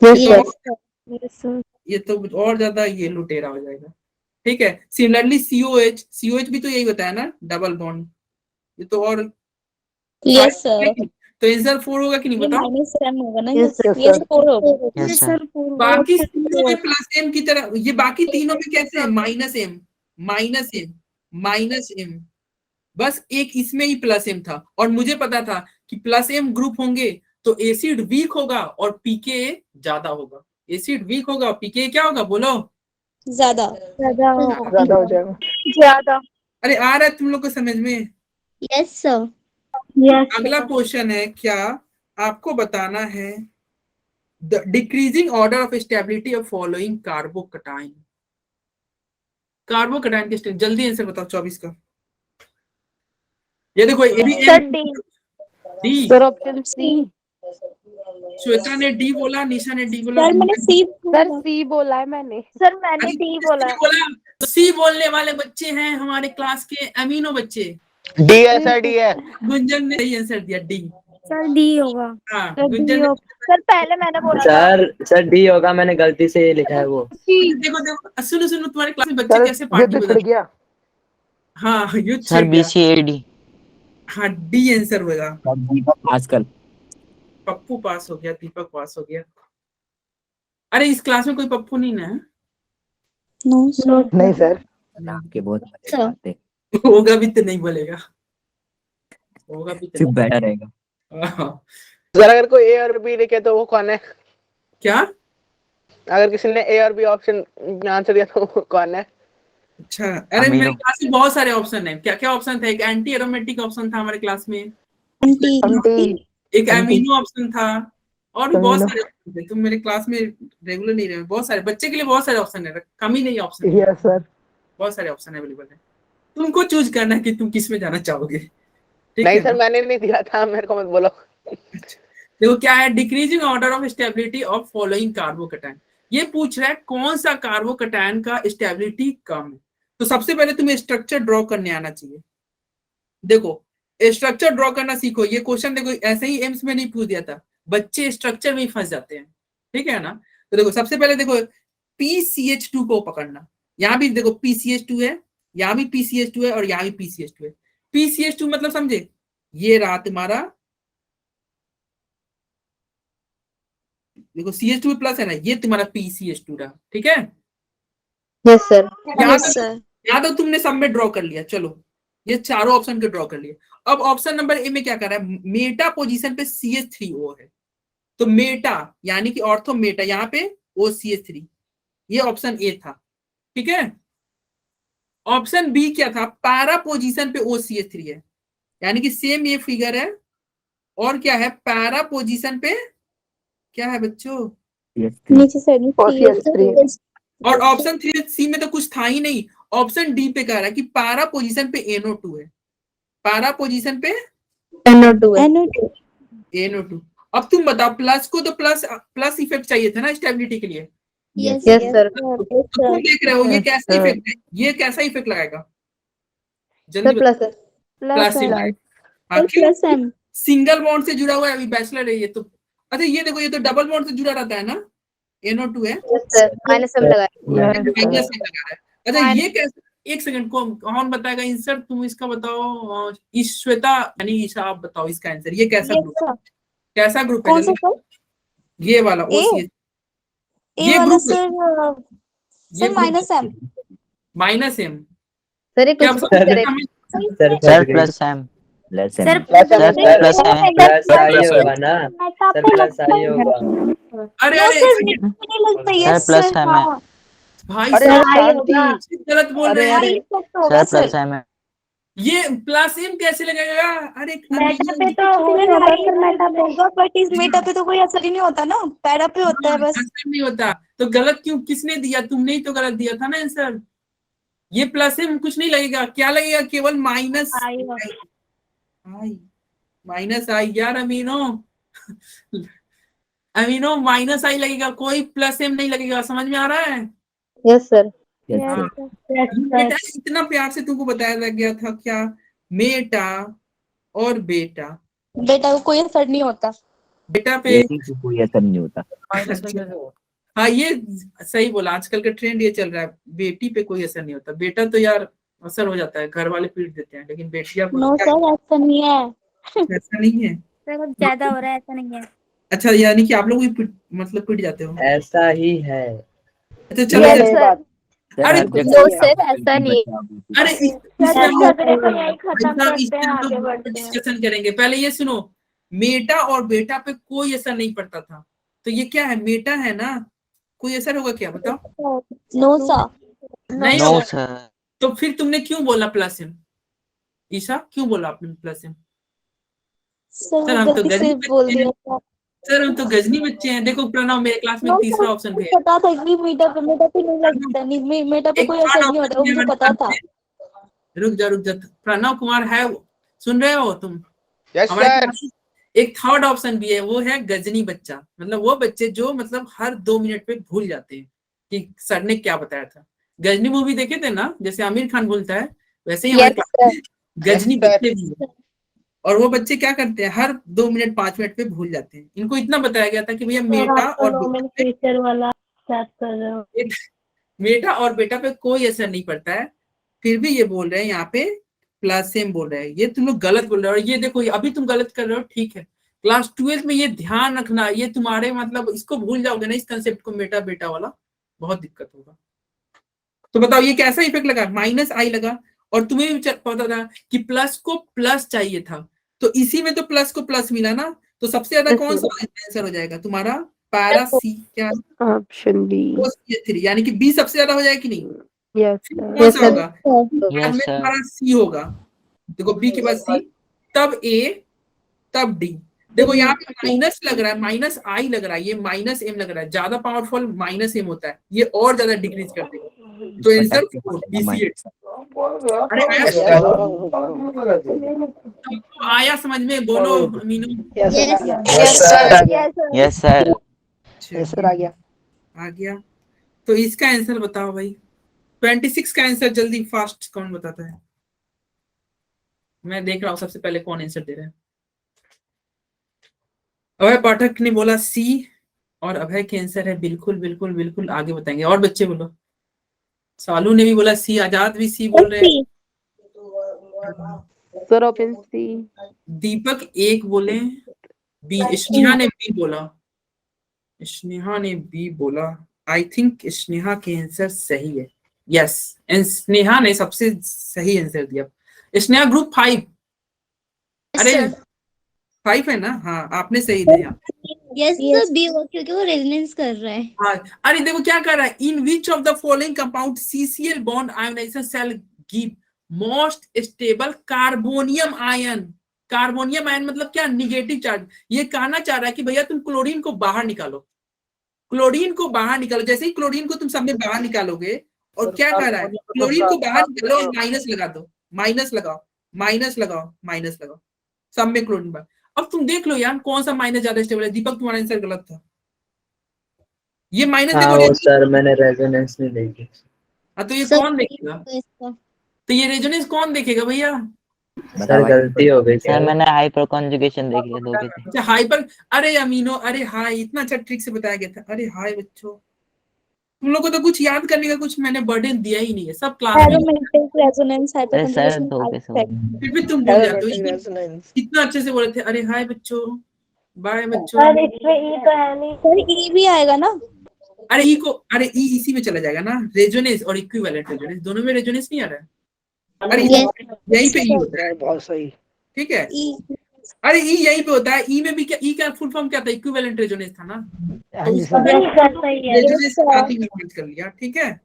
Yes sir. ये तो और ज्यादा ये लुटेरा हो जाएगा। ठीक है, सिमिलरली COH भी तो यही होता है ना, डबल बॉन्ड। ये तो और यस सर। तो आंसर 4 होगा कि नहीं ये बताओ? माइनस m होगा ना। Yes, sir. यस 4 होगा। Yes, sir. बाकी तीनों में प्लस एम की तरह, ये बाकी तीनों में कैसे है? Minus M minus M. बस एक इसमें ही प्लस एम था, और मुझे पता था कि प्लस एम ग्रुप होंगे तो एसिड वीक होगा और पीके ज्यादा होगा। एसिड वीक होगा और पीके क्या होगा? बोलो। ज्यादा ज्यादा हो जाएगा। ज्यादा। अरे आ रहा है तुम लोग को समझ में? Yes sir. अगला क्वेश्चन है, क्या आपको बताना है the decreasing order of stability of following कार्बोकटाइन। कार्बोकटाइन के स्टेट, जल्दी आंसर बताओ 24 का। ये देखो ये भी sir D. Sir option C. Shweta ने डी बोला, निशा ने डी बोला, सर मैंने सी सर सी बोला है मैंने। सर मैंने डी बोला है। तो सी बोलने वाले बच्चे हैं हमारे क्लास के अमीनो बच्चे। डी है सर, डी है। गुंजन ने सही आंसर दिया, डी। सर डी होगा। हाँ सर गुंजन डी ने। होगा। सर पहले मैंने बोला था। सर डी होगा, मैंने गलती से ये लिखा है वो। देखो सुनो तुम्हारे क्लास में बच्चे सर कैसे ये पार्टी तो छिड़ गया। हाँ युद्ध सर छिड़ गया। BCAD। हाँ डी आंसर होगा। आजकल पप्पू पास हो गया, दीपक पास हो गया। अरे इस क्लास में कोई पप्पू नहीं ना है? No sir. नहीं सर। आपके बहुत मजे अच्छा। आते हैं। होगा भी तो नहीं बोलेगा, होगा भी तो चुप नहीं। बैठा रहेगा। हाँ। सर अगर कोई ए और बी लिखे तो वो कौन है? क्या? अगर किसी ने ए और बी ऑप्शन आंसर दिया तो वो कौन है? अच्छा, अरे अमीनो। मेरे क्लास में बहुत सारे ऑप्शन है। क्या क्या ऑप्शन था? एक एंटी एरोमेटिक ऑप्शन था हमारे क्लास में, आंटी एक एमिनो ऑप्शन था, और भी बहुत अमीनो। सारे ऑप्शन थे। तुम मेरे क्लास में रेगुलर नहीं रहे, बहुत सारे बच्चे के लिए बहुत सारे ऑप्शन है, कम ही नहीं ऑप्शन, यस सर। बहुत सारे ऑप्शन अवेलेबल है। तुमको चूज करना है कि तुम किस में जाना चाहोगे, ठीक नहीं है सर ना? मैंने नहीं दिया था, मेरे को मत बोलो। देखो क्या है, decreasing order of stability of following carbocation. ये पूछ रहा है कौन सा कार्बोकैटायन का स्टेबिलिटी कम है। तो सबसे पहले तुम्हें स्ट्रक्चर ड्रॉ करने आना चाहिए। देखो स्ट्रक्चर ड्रॉ करना सीखो। ये क्वेश्चन देखो ऐसे ही एम्स में नहीं पूछ दिया था, बच्चे स्ट्रक्चर में ही फंस जाते हैं, ठीक है ना? तो देखो सबसे पहले देखो PCH2 को पकड़ना। यहाँ भी देखो PCH2 है, यहाँ भी PCH2 है, और यहाँ भी PCH2 है। PCH2 मतलब समझे, ये रहा तुम्हारा, देखो CH2 प्लस है ना, ये तुम्हारा PCH2 रहा, ठीक है? Yes sir. यहाँ तो तुमने सब में ड्रॉ कर लिया। चलो ये चारों ऑप्शन के ड्रॉ कर लिए। अब ऑप्शन नंबर ए में क्या कर रहा है, मेटा पोजीशन पे CH3O है, तो मेटा यानी कि ऑर्थो मेटा, यहाँ पे OCH3, ये ऑप्शन ए था, ठीक है? ऑप्शन बी क्या था, पैरा पोजीशन पे OCH3 है, यानी कि सेम ये फिगर है, और क्या है, पैरा पोजीशन पे क्या है बच्चों, नीचे साइड OCH3। और ऑप्शन सी में तो कुछ था ही नहीं। ऑप्शन डी पे कह रहा है कि पैरा पोजीशन पे NO2 है, पैरा पोजीशन पे NO2। अब तुम बताओ, प्लस को तो प्लस इफेक्ट चाहिए था ना स्टेबिलिटी के लिए। Yes yes sir. तो तुम देख रहे हो ये कैसा इफेक्ट है, ये कैसा इफेक्ट लगाएगा, जल्दी सर प्लस है। प्लस हाँ, क्यों? सिंगल बॉन्ड से जुड़ा हुआ है, अभी बैचलर है ये तो। अच्छा ये देखो, ये तो डबल बॉन्ड से जुड़ा रहता है ना, NO2 है, यस सर, माइनस सब लगा माइनस से लगा है। अच्छा ये कैसे, एक सेकंड को कौन बताएगा आंसर, तुम इसका बताओ। श्वेता यानी ईशा, आप बताओ इसका आंसर। ये कैसा ग्रुप है, कैसा ग्रुप है? ये वाला OCH, ये ग्रुप माइनस M। सर ये क्या कुछ समझ करें। Sir plus M. Sir plus M. Plus I होगा ना सर, प्लस आई होगा। अरे सर प्लस एम है। भाई अरे साहब शांति। गलत बोल रहे हैं। सर प्लस एम है। ये प्लस M कैसे लगेगा? अरे मेटा पे तो होगा, बट इस मेटा पे तो कोई असर ही नहीं होता ना, पैरा पे होता है बस। आंसर नहीं होता तो गलत क्यों, किसने दिया? तुमने ही तो गलत दिया था ना आंसर। ये प्लस M कुछ नहीं लगेगा, क्या लगेगा, केवल माइनस आई यार। अमीनो माइनस आई लगेगा, कोई प्लस M नहीं लगेगा। समझ में आ रहा है? Yes sir. बेटा इतना प्यार से तुमको बताया गया था क्या, मेटा और बेटा बेटा को कोई असर नहीं होता। बेटा पे कोई असर नहीं होता। हाँ ये सही बोला, आजकल का ट्रेंड ये चल रहा है, बेटी पे कोई असर नहीं होता। बेटा तो यार असर हो जाता है, घर वाले पीट देते हैं, लेकिन बेटिया को नो सर ऐसा नहीं है, ऐसा नहीं है। ज्यादा हो रहा है, ऐसा नहीं है। अच्छा यानी कि आप लोग भी मतलब पीट जाते हो? ऐसा ही है। अच्छा चलो Yes, जैसे- sir. अरे नो सर ऐसा नहीं। अरे डिस्कशन करेंगे, पहले ये सुनो। मेटा और बेटा पे कोई असर नहीं पड़ता था, तो ये क्या है, मेटा है ना, कोई असर होगा क्या बताओ? No sir. नहीं नो होगा। सर। तो फिर तुमने क्यों बोला प्लस M? ईशा क्यों बोला आपने प्लस M? सर हम तो गजनी बच्चे हैं, सर हम तो गजनी बच्चे हैं। देखो प्रणव मेरे क्लास में तीसरा ऑप्शन भी है। पता था कि मेटा पे नहीं लगता, नहीं मेटा पे कोई असर नहीं होता, वो मुझे पता था। रुक जा प्रणव कुमार है, सुन रहे हो तुम? यस हमारे सर। क्लास में एक थर्ड ऑप्शन भी है, वो है गजनी बच्चा। मतलब वो बच्चे जो मतलब हर 2 मिनट पे भूल जाते हैं कि सर ने क्या बताया था। गजनी मूवी देखे थे ना, जैसे आमिर खान बोलता है, वैसे ही हमारे क्लास में गजनी बच्चे भी हैं। और वो बच्चे क्या करते हैं, हर 2 मिनट 5 मिनट पे भूल जाते हैं। इनको इतना बताया गया था कि भैया मेटा और बेटा पे कोई असर नहीं पड़ता है, फिर भी ये बोल रहे हैं यहाँ पे प्लस M बोल रहे हैं। ये तुम लोग गलत बोल रहे हो, और ये देखो अभी तुम गलत कर रहे हो, ठीक है? क्लास 12 में ये ध्यान रखना, ये तुम्हारे मतलब इसको भूल जाओगे ना, इस कंसेप्ट को, मेटा बेटा वाला, बहुत दिक्कत होगा। तो बताओ ये कैसा इफेक्ट लगा, माइनस आई लगा, और तुम्हें भी पता था कि प्लस को प्लस चाहिए था, तो इसी में तो प्लस को प्लस मिला ना, तो सबसे ज्यादा कौन सा आंसर हो जाएगा तुम्हारा, पैरा सी, क्या ऑप्शन बी, 3, यानी कि बी सबसे ज्यादा हो जाएगा कि नहीं, यस कौन सा होगा, यस सर तुम्हारा सी होगा, देखो बी के बाद सी, तब ए, तब डी। देखो यहाँ पे माइनस लग रहा है, माइनस आई लग रहा है, ये माइनस एम लग रहा है, ज्यादा पावरफुल माइनस एम होता है, ये और ज्यादा डिक्रीज कर देगा, तो आंसर BC8। अरे आया समझ में, बोलो Meenu. Yes yes sir sir आ गया। आ गया, तो इसका आंसर बताओ भाई, 26 का आंसर जल्दी फास्ट कौन बताता है, मैं देख रहा हूँ सबसे पहले कौन आंसर दे रहा है। अभय पाठक ने बोला सी, और अभय के आंसर है बिल्कुल बिल्कुल बिल्कुल, आगे बताएंगे और बच्चे बोलो। सालू ने भी बोला सी, आजाद भी सी बोल रहे हैं, सर ऑप्शन सी, दीपक एक बोले बी, स्नेहा ने बी बोला, स्नेहा ने बी बोला, आई थिंक स्नेहा के आंसर सही है, यस स्नेहा ने सबसे सही आंसर दिया। स्नेहा ग्रुप 5, अरे 5 है ना, हाँ आपने सही दिया। यस सर बी होगा क्योंकि वो रेजोनेंस कर रहा है। हाँ, अरे देखो क्या कर रहा है, in which of the following compound CCl bond ionisation shall give most stable carbonium ion. Carbonium ion मतलब क्या, निगेटिव चार्ज। ये कहना चाह रहा है कि भैया तुम क्लोरीन को बाहर निकालो, क्लोरीन को बाहर निकालो, जैसे ही क्लोरीन को तुम सब में बाहर निकालोगे, और क्या कह रहा है, क्लोरीन को बाहर निकालो और माइनस लगा दो, माइनस लगाओ, माइनस लगाओ, माइनस लगाओ, सब में क्लोरीन बाहर। अब तुम देख लो यार कौन सा माइनस ज्यादा स्टेबल है। दीपक तुम्हारा आंसर गलत था, ये माइनस हाँ देखो, वो सर मैंने रेजोनेंस नहीं देखी। हाँ तो ये सर, कौन देखेगा, तो ये रेजोनेंस कौन देखेगा भैया। सर गलती हो गई सर मैंने हाइपर कॉन्जुगेशन देख लिया 2 के थे। अच्छा हाइपर, अरे अमीनो, अरे हाय, इतना अच्छा ट्रिक से बताया गया था। अरे हाय बच्चों, तुम लोग को तो कुछ याद करने का कुछ मैंने बर्डन दिया ही नहीं है, सब क्लास में। एरोमेटिक रेजोनेंस अरे सर हाइपरकंजुगेशन 2 के से फिर भी तुम भूल जाते हो, इतना अच्छे से बोले थे। अरे हाय बच्चों, बाय बच्चों। सर ई भी आएगा ना, अरे ई को, अरे ई इसी में चला जाएगा ना, रेजोनेंस और इक्विवेलेंट रेजोनेंस दोनों में रेजोनेंस नहीं आ रहा है। अरे यहीं पे ई होता है, बहुत सही, ठीक है। ई अरे ई यहीं पे होता है, ई में भी क्या, ई का फुल फॉर्म क्या था, इक्विवेलेंट रेजोनेंस था ना, हाँ तो जी उसका सर। रेजोनेंस साथ ही में merge कर लिया, ठीक है।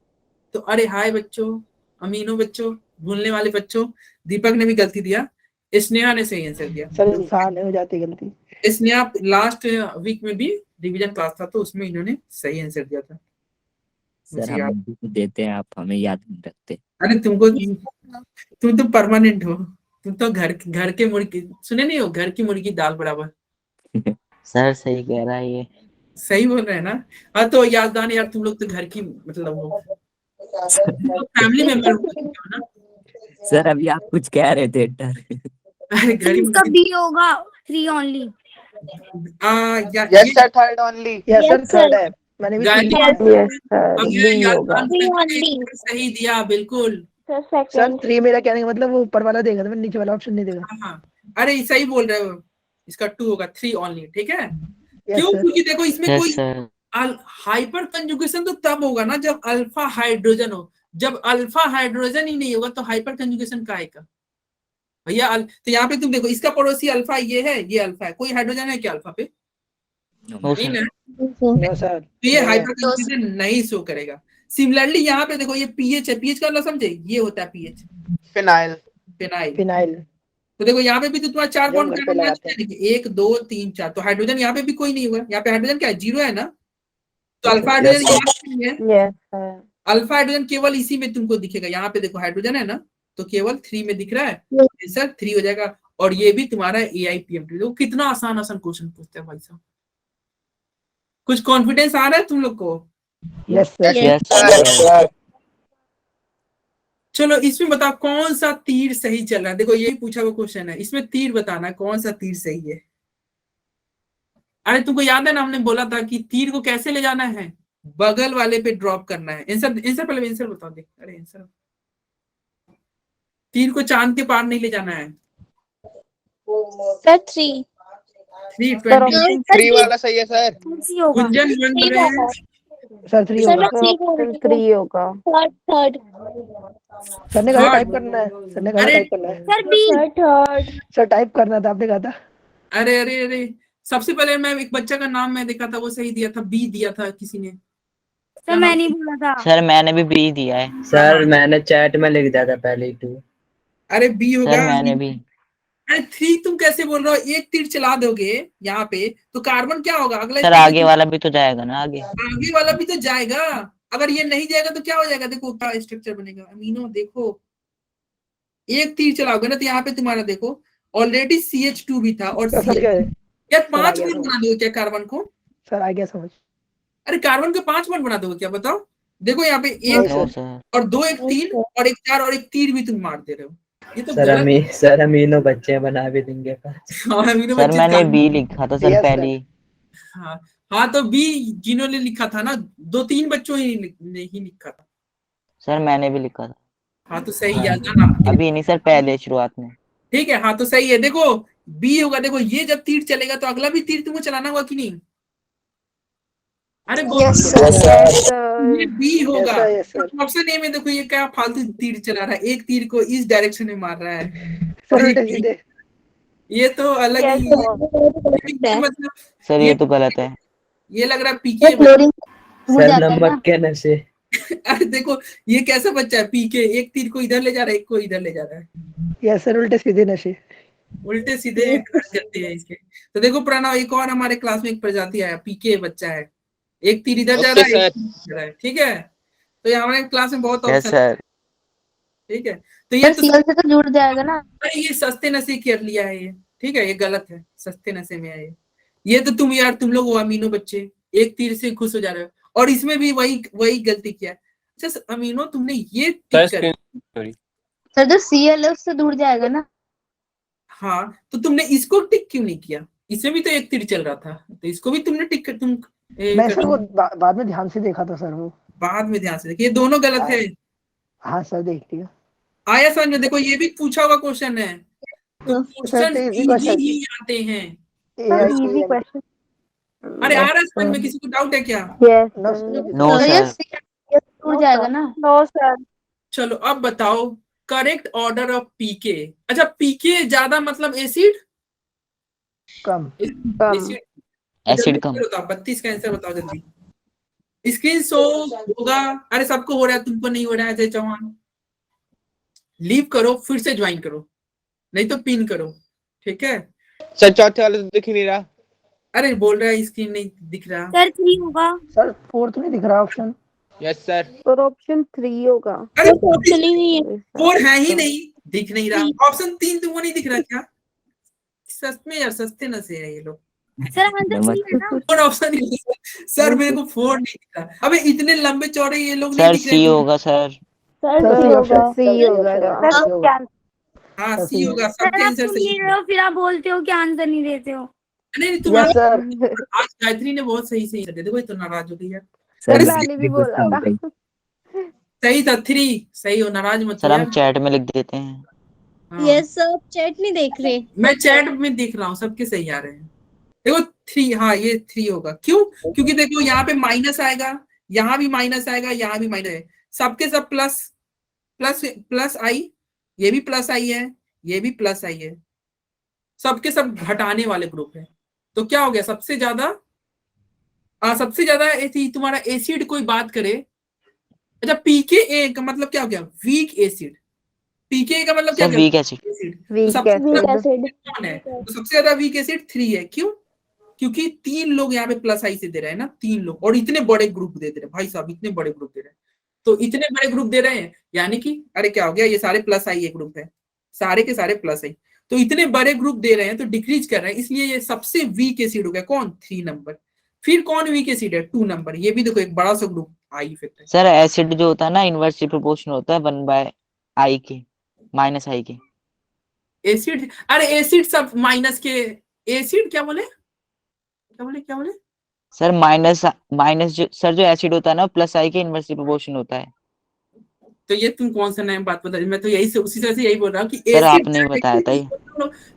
तो अरे हाय बच्चों, अमीनो बच्चों, भूलने वाले बच्चों, दीपक ने भी गलती दिया, स्नेहा ने सही आंसर दिया। सर इंसान हो जाती गलती। स्नेहा लास्ट वीक में भी रिवीजन क्लास था, तो उसमें इन्होंने सही आंसर दिया था। सर मुझे हम याद, बंदू को देते हैं, आप हमें याद नहीं रखते। अरे तुमको, तुम तो परमानेंट हो, तुम तो घर के मुर्गी, सुने नहीं हो, घर की मुर्गी दाल बराबर। सर सही कह रहा है ये। सही बोल रहे हैं ना। हाँ तो याददान यार, तुम लोग तो घर की मतलब वो फैमिली मेंबर हो ना। सर अभी आप कुछ कह रहे थे अरे घर की इसका बी होगा 3 only. Yes sir third only, yes sir third है, मैंने भी सही दिया बिल्कुल। सर 3 मेरा कहने का मतलब वो ऊपर वाला देगा, मैंने नीचे वाला ऑप्शन नहीं देगा। हाँ अरे सही बोल रहे हो, इसका 2 होगा, 3 ओनली, ठीक है। क्यों, क्योंकि देखो इसमें कोई हाइपर कंजुगेशन तो तब होगा ना जब अल्फा हाइड्रोजन हो, जब अल्फा हाइड्रोजन ही नहीं होगा तो हाइपर कंजुगेशन का आएगा भैया। तो यहाँ पे तुम देखो, इसका पड़ोसी अल्फा ये है, ये अल्फा है, कोई हाइड्रोजन है क्या अल्फा पे, नहीं ना, तो ये हाइपर कंजुगेशन नहीं शो करेगा। सिमिलरली यहाँ पे देखो, ये पीएच है, पीएच का मतलब समझे, ये होता है पीएच, फिनाइल, फिनाइल, फिनाइल। तो देखो यहाँ पे भी तो तुम्हारा 4 बॉन्ड करना है, 1 2 3 4, तो हाइड्रोजन यहाँ पे भी कोई नहीं हुआ, यहाँ पे हाइड्रोजन क्या है, 0 है ना, तो अल्फा हाइड्रोजन यहाँ है, अल्फा हाइड्रोजन केवल इसी में तुमको दिखेगा। यहाँ पे देखो हाइड्रोजन है ना, तो केवल 3 में दिख रहा है, आंसर 3 हो जाएगा। और ये भी तुम्हारा AIPMT। देखो कितना आसान आसान क्वेश्चन पूछते हैं भाई साहब, कुछ कॉन्फिडेंस आ रहा है तुम लोग को। Yes sir. चलो इसमें बताओ कौन सा तीर सही चल रहा है। देखो यही पूछा हुआ क्वेश्चन है, इसमें तीर बताना है कौन सा तीर सही है। अरे तुमको याद है ना, हमने बोला था कि तीर को कैसे ले जाना है, बगल वाले पे ड्रॉप करना है। आंसर पहले आंसर बताओ, देख, अरे आंसर, तीर को चांद के पार नहीं ले जाना है। सर 3 3 वाला सही है सर। गुंजन सर 3 सर होगा। मैं 3 होगा। थर्ड सर ने कहा Third. टाइप करना है, सर ने कहा अरे टाइप करना है। Sir B third sir type करना था, आपने कहा था। अरे अरे अरे सबसे पहले मैं एक बच्चा का नाम मैं देखा था, वो सही दिया था, बी दिया था किसी ने। सर मैं नहीं बोला था। सर मैंने भी बी दिया है। सर मैंने चैट में लिख दिया था पहले ही 2। अरे बी होगा। सर मैंने भी। अरे 3 तुम कैसे बोल रहे हो? एक तीर चला दोगे यहाँ पे तो कार्बन क्या होगा अगला? सर आगे वाला भी तो जाएगा ना आगे। आगे वाला भी तो जाएगा। अगर ये नहीं जाएगा तो क्या हो जाएगा? देखो क्या स्ट्रक्चर बनेगा। अमीनो देखो, एक तीर चलाओगे ना तो यहाँ पे तुम्हारा देखो ऑलरेडी CH2 भी था और सर समझ गए। यार 5 आ गया बॉन्ड बना दोगे क्या कार्बन को? सर आ गया समझ। अरे कार्बन के 5 बॉन्ड बना दोगे क्या? बताओ। देखो यहाँ पे नहीं एक नो सर। सर। और 2 एक 3 और एक 4 और एक तीर भी तुम मार दे रहे हो। ये तो सर गलत। सर अमीनो बच्चे बना भी देंगे 5। हाँ, अमीनो सर बच्चे मैंने काम- बी लिखा था सर Yes, पहले sir. ही। हाँ हाँ तो बी जिन्होंने लिखा था ना, 2-3 बच्चों ने ही लिखा था। सर मैंने भी लिखा था। हाँ तो सही याद है ना। अभी नहीं सर, पहले शुरुआत में। ठीक है, हाँ तो सही है। देखो बी होगा। देखो ये जब तीर चलेगा तो अगला भी तीर तुमको चलाना होगा कि नहीं? अरे Yes, ये बी होगा। Yes, sir, yes, sir. Option A में देखो ये क्या फालतू तीर चला रहा है, एक तीर को इस डायरेक्शन में मार रहा है सर और उल्टे एक सीधे। ये तो अलग ही है। मतलब सर ये तो गलत है। ये लग रहा है पीके। क्लोरीन सर नमक के नशे। अरे देखो ये कैसा बच्चा है पीके, एक तीर को इधर ले जा रहा है, एक को इधर ले जा रहा है, यस सर उल्टे सीधे नशे। उल्टे सीधे करते हैं इसके। तो देखो प्रणव, एक और हमारे क्लास में एक प्रजाति आया, पीके बच्चा है, एक तीर इधर जा रहा है, एक तीर इधर जा रहा है। ठीक है, तो ये हमारे क्लास में बहुत यस ऑप्शन। सर। ठीक है, तो ये तो सीएल से तो जुड़ जाएगा ना। अरे ये सस्ते नशे कर लिया है ये। ठीक है, ये गलत है, सस्ते नशे में है ये तो तुम यार, तुम लोग वो अमीनो बच्चे एक तीर से खुश हो जा रहे हो, और इसमें भी वही गलती किया। अच्छा अमीनो, तुमने ये टिक कर, सर जो सीएल है उससे जुड़ जाएगा ना। हाँ तो तुमने इसको टिक क्यों नहीं किया? इसमें भी तो एक तीर चल रहा था, तो इसको भी तुमने टिक कर तुम मैं सर वो बाद में ध्यान से देखा था सर, वो बाद में ध्यान से देखिए, ये दोनों गलत है। हाँ सर देख लिया। आया समझ में? देखो ये भी पूछा हुआ क्वेश्चन है, तो क्वेश्चन तो easy इजी question। ही आते हैं। Easy question. अरे आ रहा है समझ में? किसी को डाउट है क्या? No sir. जुड़ जाएगा ना। No sir. चलो अब बताओ करेक्ट ऑर्डर ऑफ पीके। अच्छा पीके ज्यादा मतलब एसिड कम। एसिड एसिड कम। 32 का आंसर बताओ जल्दी। स्क्रीन शो होगा? अरे सबको हो रहा है, तुमको नहीं हो रहा है अजय चौहान। लीव करो, फिर से ज्वाइन करो, नहीं तो पिन करो। ठीक है सर चौथे वाले तो दिख ही नहीं रहा। अरे बोल रहा है स्क्रीन नहीं दिख रहा। सर 3 होगा। सर 4 नहीं दिख रहा option. Yes sir. Sir option 3 होगा। अरे ऑप्शन ही नहीं है। 4 है ही नहीं, दिख नहीं रहा। ऑप्शन 3 तुमको नहीं दिख रहा क्या? सस्ते यार, सस्ते न से है ये लोग। सर आंसर 3 है ना। और ऑप्शन ही नहीं। सर मेरे को 4 नहीं दिख रहा। अबे इतने लंबे चौड़े ये लोग नहीं सर दिख सी रहे। होगा सर। सी होगा। हाँ सी होगा, सबके आंसर सही है। फिर आप बोलते हो कि आंसर नहीं देते हो। नहीं तुम्हारा यस सर। आज गायत्री ने बहुत सही दे। देखो ये तो नाराज हो गई यार। सर मैंने भी बोला था। सही था 3, सही हो, नाराज मत सर हो हम यार। चैट में लिख देते हैं। हाँ। यस सर, चैट नहीं देख रहे। मैं चैट में देख रहा हूँ, सबके सही आ रहे हैं। देखो 3, हाँ ये 3 होगा। क्यों? क्योंकि देखो यहाँ पे माइनस आएगा, यहाँ भी माइनस आएगा, यहाँ भी माइनस है, सबके सब प्लस प्लस प्लस आई, ये भी प्लस आई है, ये भी प्लस आई है, सबके सब घटाने वाले ग्रुप है। तो क्या हो गया? सबसे ज्यादा तुम्हारा एसिड कोई बात करे। अच्छा पीके का मतलब क्या हो गया? Weak acid. पीके का मतलब क्या सर हो गया? Weak acid. तो सबसे कौन है? तो सबसे ज्यादा वीक एसिड 3 है। क्यों? क्योंकि 3 लोग यहाँ पे प्लस आई से दे रहे हैं ना, 3 लोग, और इतने बड़े ग्रुप दे रहे हैं भाई साहब, इतने बड़े ग्रुप दे रहे हैं। तो इतने बड़े ग्रुप दे रहे हैं यानी कि अरे क्या हो गया, ये सारे प्लस आई ये ग्रुप है, सारे के सारे प्लस आई, तो इतने बड़े ग्रुप दे रहे हैं तो डिक्रीज कर रहे हैं, इसलिए ये सबसे वीक एसिड हो गया। कौन? 3 नंबर। फिर कौन वीक एसिड है? 2 नंबर। ये भी देखो एक बड़ा सा ग्रुप आई इफेक्ट है। सर एसिड जो होता है ना इनवर्सली प्रोपोर्शनल होता है 1/i के -i के। एसिड, अरे एसिड सब माइनस के, एसिड क्या बोले सर माइनस जो एसिड होता है ना +i के इनवर्सली प्रोपोर्शनल होता है। तो ये तुम कौन सा नया बात बता रहे? मैं तो यही से उसी तरह से यही बोल रहा हूँ कि सर आपने बताया था ये।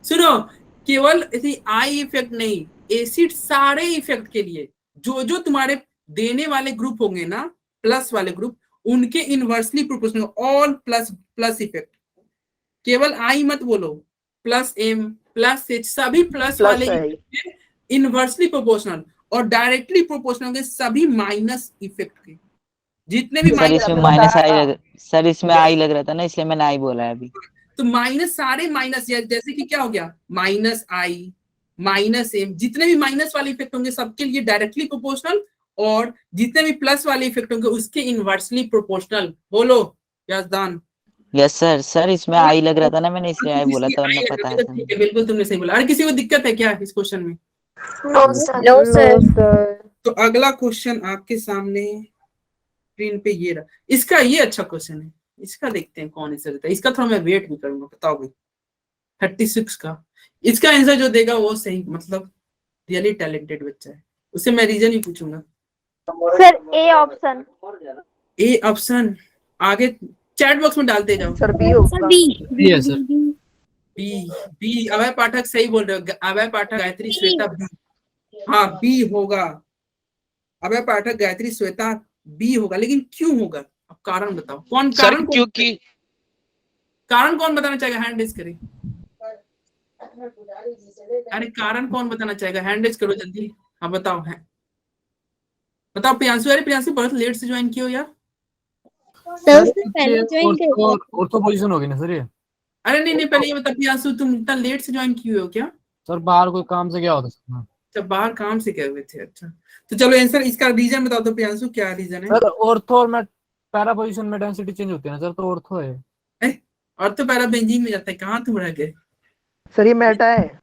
सुनो, केवल आई इफेक्ट नहीं, एसिड सारे इफेक्ट के लिए जो तुम्हारे देने वाले ग्रुप होंगे ना, प्लस वाले ग्रुप, उनके inversely proportional, all plus plus effect, केवल आई मत बोलो, प्लस एम प्लस एच, सभी प्लस वाले इनवर्सली प्रोपोर्शनल, और डायरेक्टली प्रोपोर्शनल होंगे सभी माइनस इफेक्ट के, जितने भी सर इसमें माइनस आई लग, सर इसमें आई लग रहा था ना, इसलिए मैंने आई बोला है अभी। तो माइनस, सारे माइनस, जैसे कि क्या हो गया, माइनस आई माइनस एम, जितने भी माइनस वाले इफेक्ट होंगे सबके लिए डायरेक्टली प्रोपोर्शनल, और जितने भी प्लस वाले इफेक्ट होंगे उसके इनवर्सली प्रोपोर्शनल। बोलो याजदान। यस सर, सर इसमें आई लग रहा था ना, मैंने इसलिए आई बोला था, वरना आई पता लग है रहा था, ठीक है, बिल्कुल तुमने सही बोला। और किसी को दिक्कत है क्या इस क्वेश्चन में? No sir. तो अगला क्वेश्चन आपके सामने स्क्रीन पे ये रहा, इसका ये अच्छा क्वेश्चन है, इसका देखते हैं कौन आंसर देता है। इसका थोड़ा मैं वेट भी करूंगा, बताओ भाई 36 का इसका आंसर जो देगा वो सही, मतलब रियली टैलेंटेड बच्चा है, उससे मैं रीजन ही पूछूंगा। Sir A option. A option आगे चैट बॉक्स में डालते जाओ। सर बी होगा। बी है सर। बी, बी अभय पाठक सही बोल रहे हो, अभय पाठक गायत्री श्वेता बी, हाँ बी होगा, अभय पाठक गायत्री श्वेता बी होगा, लेकिन क्यों होगा? अब कारण बताओ, कौन कारण, क्योंकि कारण कौन बताना चाहेगा? हैंड रेज करें। अरे कारण कौन बताना चाहेगा? हैंड रेज करो जल्दी। हाँ बताओ, है बताओ प्रियांशु। अरे प्रियांशु बहुत लेट से ज्वाइन किया हो यार। सर उसने पहले ज्वाइन किया। ऑर्थो पोजीशन होगी ना सर ये? अरे नहीं, पहले ये बता प्रियांशु, तुम इतना लेट से ज्वाइन किए हो क्या? सर बाहर कोई काम से क्या होता है? अच्छा, बाहर काम से गए हुए थे। अच्छा तो चलो आंसर, इसका रीजन बताओ तो प्रियांशु, क्या रीजन है? सर ऑर्थो और में पैरा पोजीशन में डेंसिटी चेंज होती है ना सर, तो ऑर्थो है। और तो पैरा बेंजीन में जाता है, कहाँ तुम रह गए? सर ये मेटा है।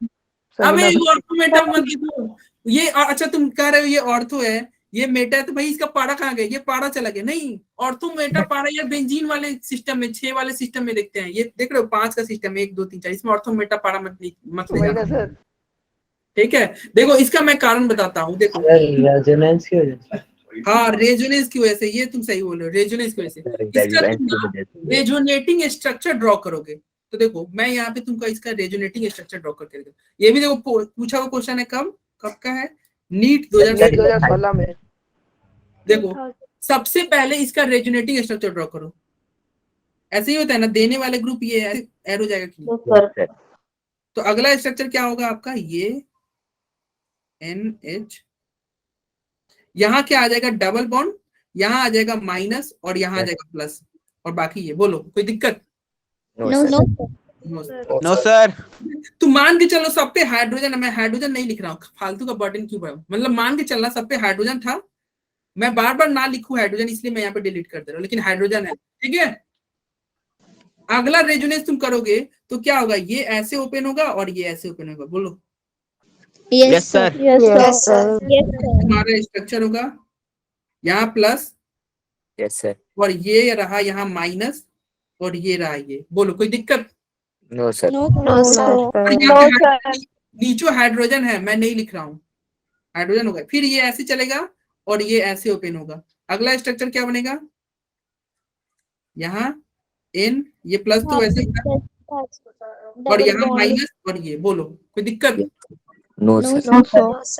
अबे ऑर्थो मेटा मत लिखो ये। अच्छा तुम कह रहे हो ये ऑर्थो है, ये मेटा है, तो भाई इसका पारा कहाँ गया? ये पारा चला गया। नहीं, ऑर्थो मेटा पारा या बेंजीन वाले सिस्टम में, 6 वाले सिस्टम में देखते हैं। ये देख रहे हो 5 का सिस्टम है, 1 2 3 4, इसमें ऑर्थो मेटा पारा मत ले जाना, ठीक है? देखो इसका मैं कारण बताता हूँ, देखो रेजोनेंस की वजह से, हाँ रेजोनेंस की वजह से, ये तुम सही बोल रहे हो, रेजोनेंस की वजह से। इसका रेजोनेटिंग स्ट्रक्चर ड्रॉ करोगे तो देखो मैं यहाँ पे तुमको इसका रेजोनेटिंग स्ट्रक्चर ड्रॉ करके देता हूँ। ये भी देखो पूछा हुआ क्वेश्चन है, कब का है? नीट 2016 में। देखो सबसे पहले इसका रेजोनेटिंग स्ट्रक्चर ड्रॉ करो, ऐसे ही होता है ना, देने वाले ग्रुप ये एरो जाएगा कि, तो अगला स्ट्रक्चर क्या होगा आपका? ये NH, यहाँ क्या आ जाएगा? डबल बॉन्ड, यहाँ आ जाएगा माइनस, और यहाँ आ जाएगा प्लस, और बाकी ये। बोलो कोई दिक्कत? No sir. तो मान के चलो सब पे हाइड्रोजन है, मैं हाइड्रोजन नहीं लिख रहा हूँ, फालतू का बर्डन क्यों बढ़ाऊं, मतलब मान के चलना सब पे हाइड्रोजन था, मैं बार बार ना लिखूं हाइड्रोजन, इसलिए मैं यहाँ पे डिलीट कर दे रहा हूँ, लेकिन हाइड्रोजन है, ठीक है? अगला रेजोनेंस तुम करोगे तो क्या होगा? ये ऐसे ओपन होगा और ये ऐसे ओपन होगा। बोलो यस सर। तुम्हारा स्ट्रक्चर होगा यहाँ प्लस, यस सर। और ये रहा यहाँ माइनस, और ये रहा ये। बोलो कोई दिक्कत? No sir. नीचे हाइड्रोजन है, मैं नहीं लिख रहा हूँ, हाइड्रोजन होगा, फिर ये ऐसे चलेगा और ये ऐसे ओपन होगा। अगला स्ट्रक्चर क्या बनेगा? यहाँ N, ये प्लस तो वैसे और यहाँ माइनस, और ये। बोलो कोई दिक्कत? No sir.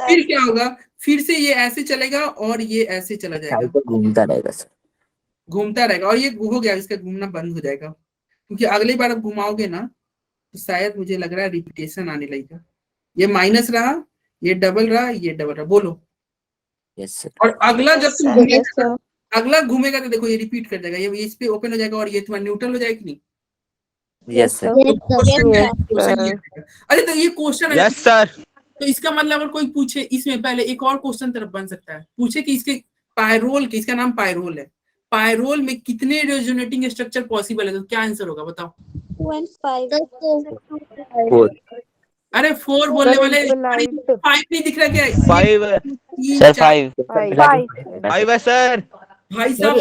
फिर क्या होगा? फिर से ये ऐसे चलेगा और ये ऐसे चला जाएगा, घूमता रहेगा सर, घूमता रहेगा, और ये हो गया, इसका घूमना बंद हो जाएगा, क्योंकि अगली बार आप घुमाओगे ना तो शायद मुझे लग रहा है रिपीटेशन आने लगेगा। ये माइनस रहा, ये डबल रहा, ये डबल रहा। बोलो यस सर। और अगला जब तुम घूमेगा, अगला घूमेगा तो देखो ये रिपीट कर जाएगा, ये इस पे ओपन हो जाएगा, और ये तुम्हारा न्यूट्रल हो जाएगा कि नहीं? Yes sir. अरे तो ये क्वेश्चन है। Yes sir. तो इसका मतलब अगर कोई पूछे इसमें, पहले एक और क्वेश्चन तरफ बन सकता है, पूछे कि इसके पायरोल के, इसका नाम पायरोल है, पायरोल में कितने रेजोनेटिंग स्ट्रक्चर पॉसिबल है? तो क्या आंसर होगा बताओ? 4। अरे 4 बोलने वाले, 5 नहीं दिख रहा क्या? 5 सर। 5 है सर। भाई साहब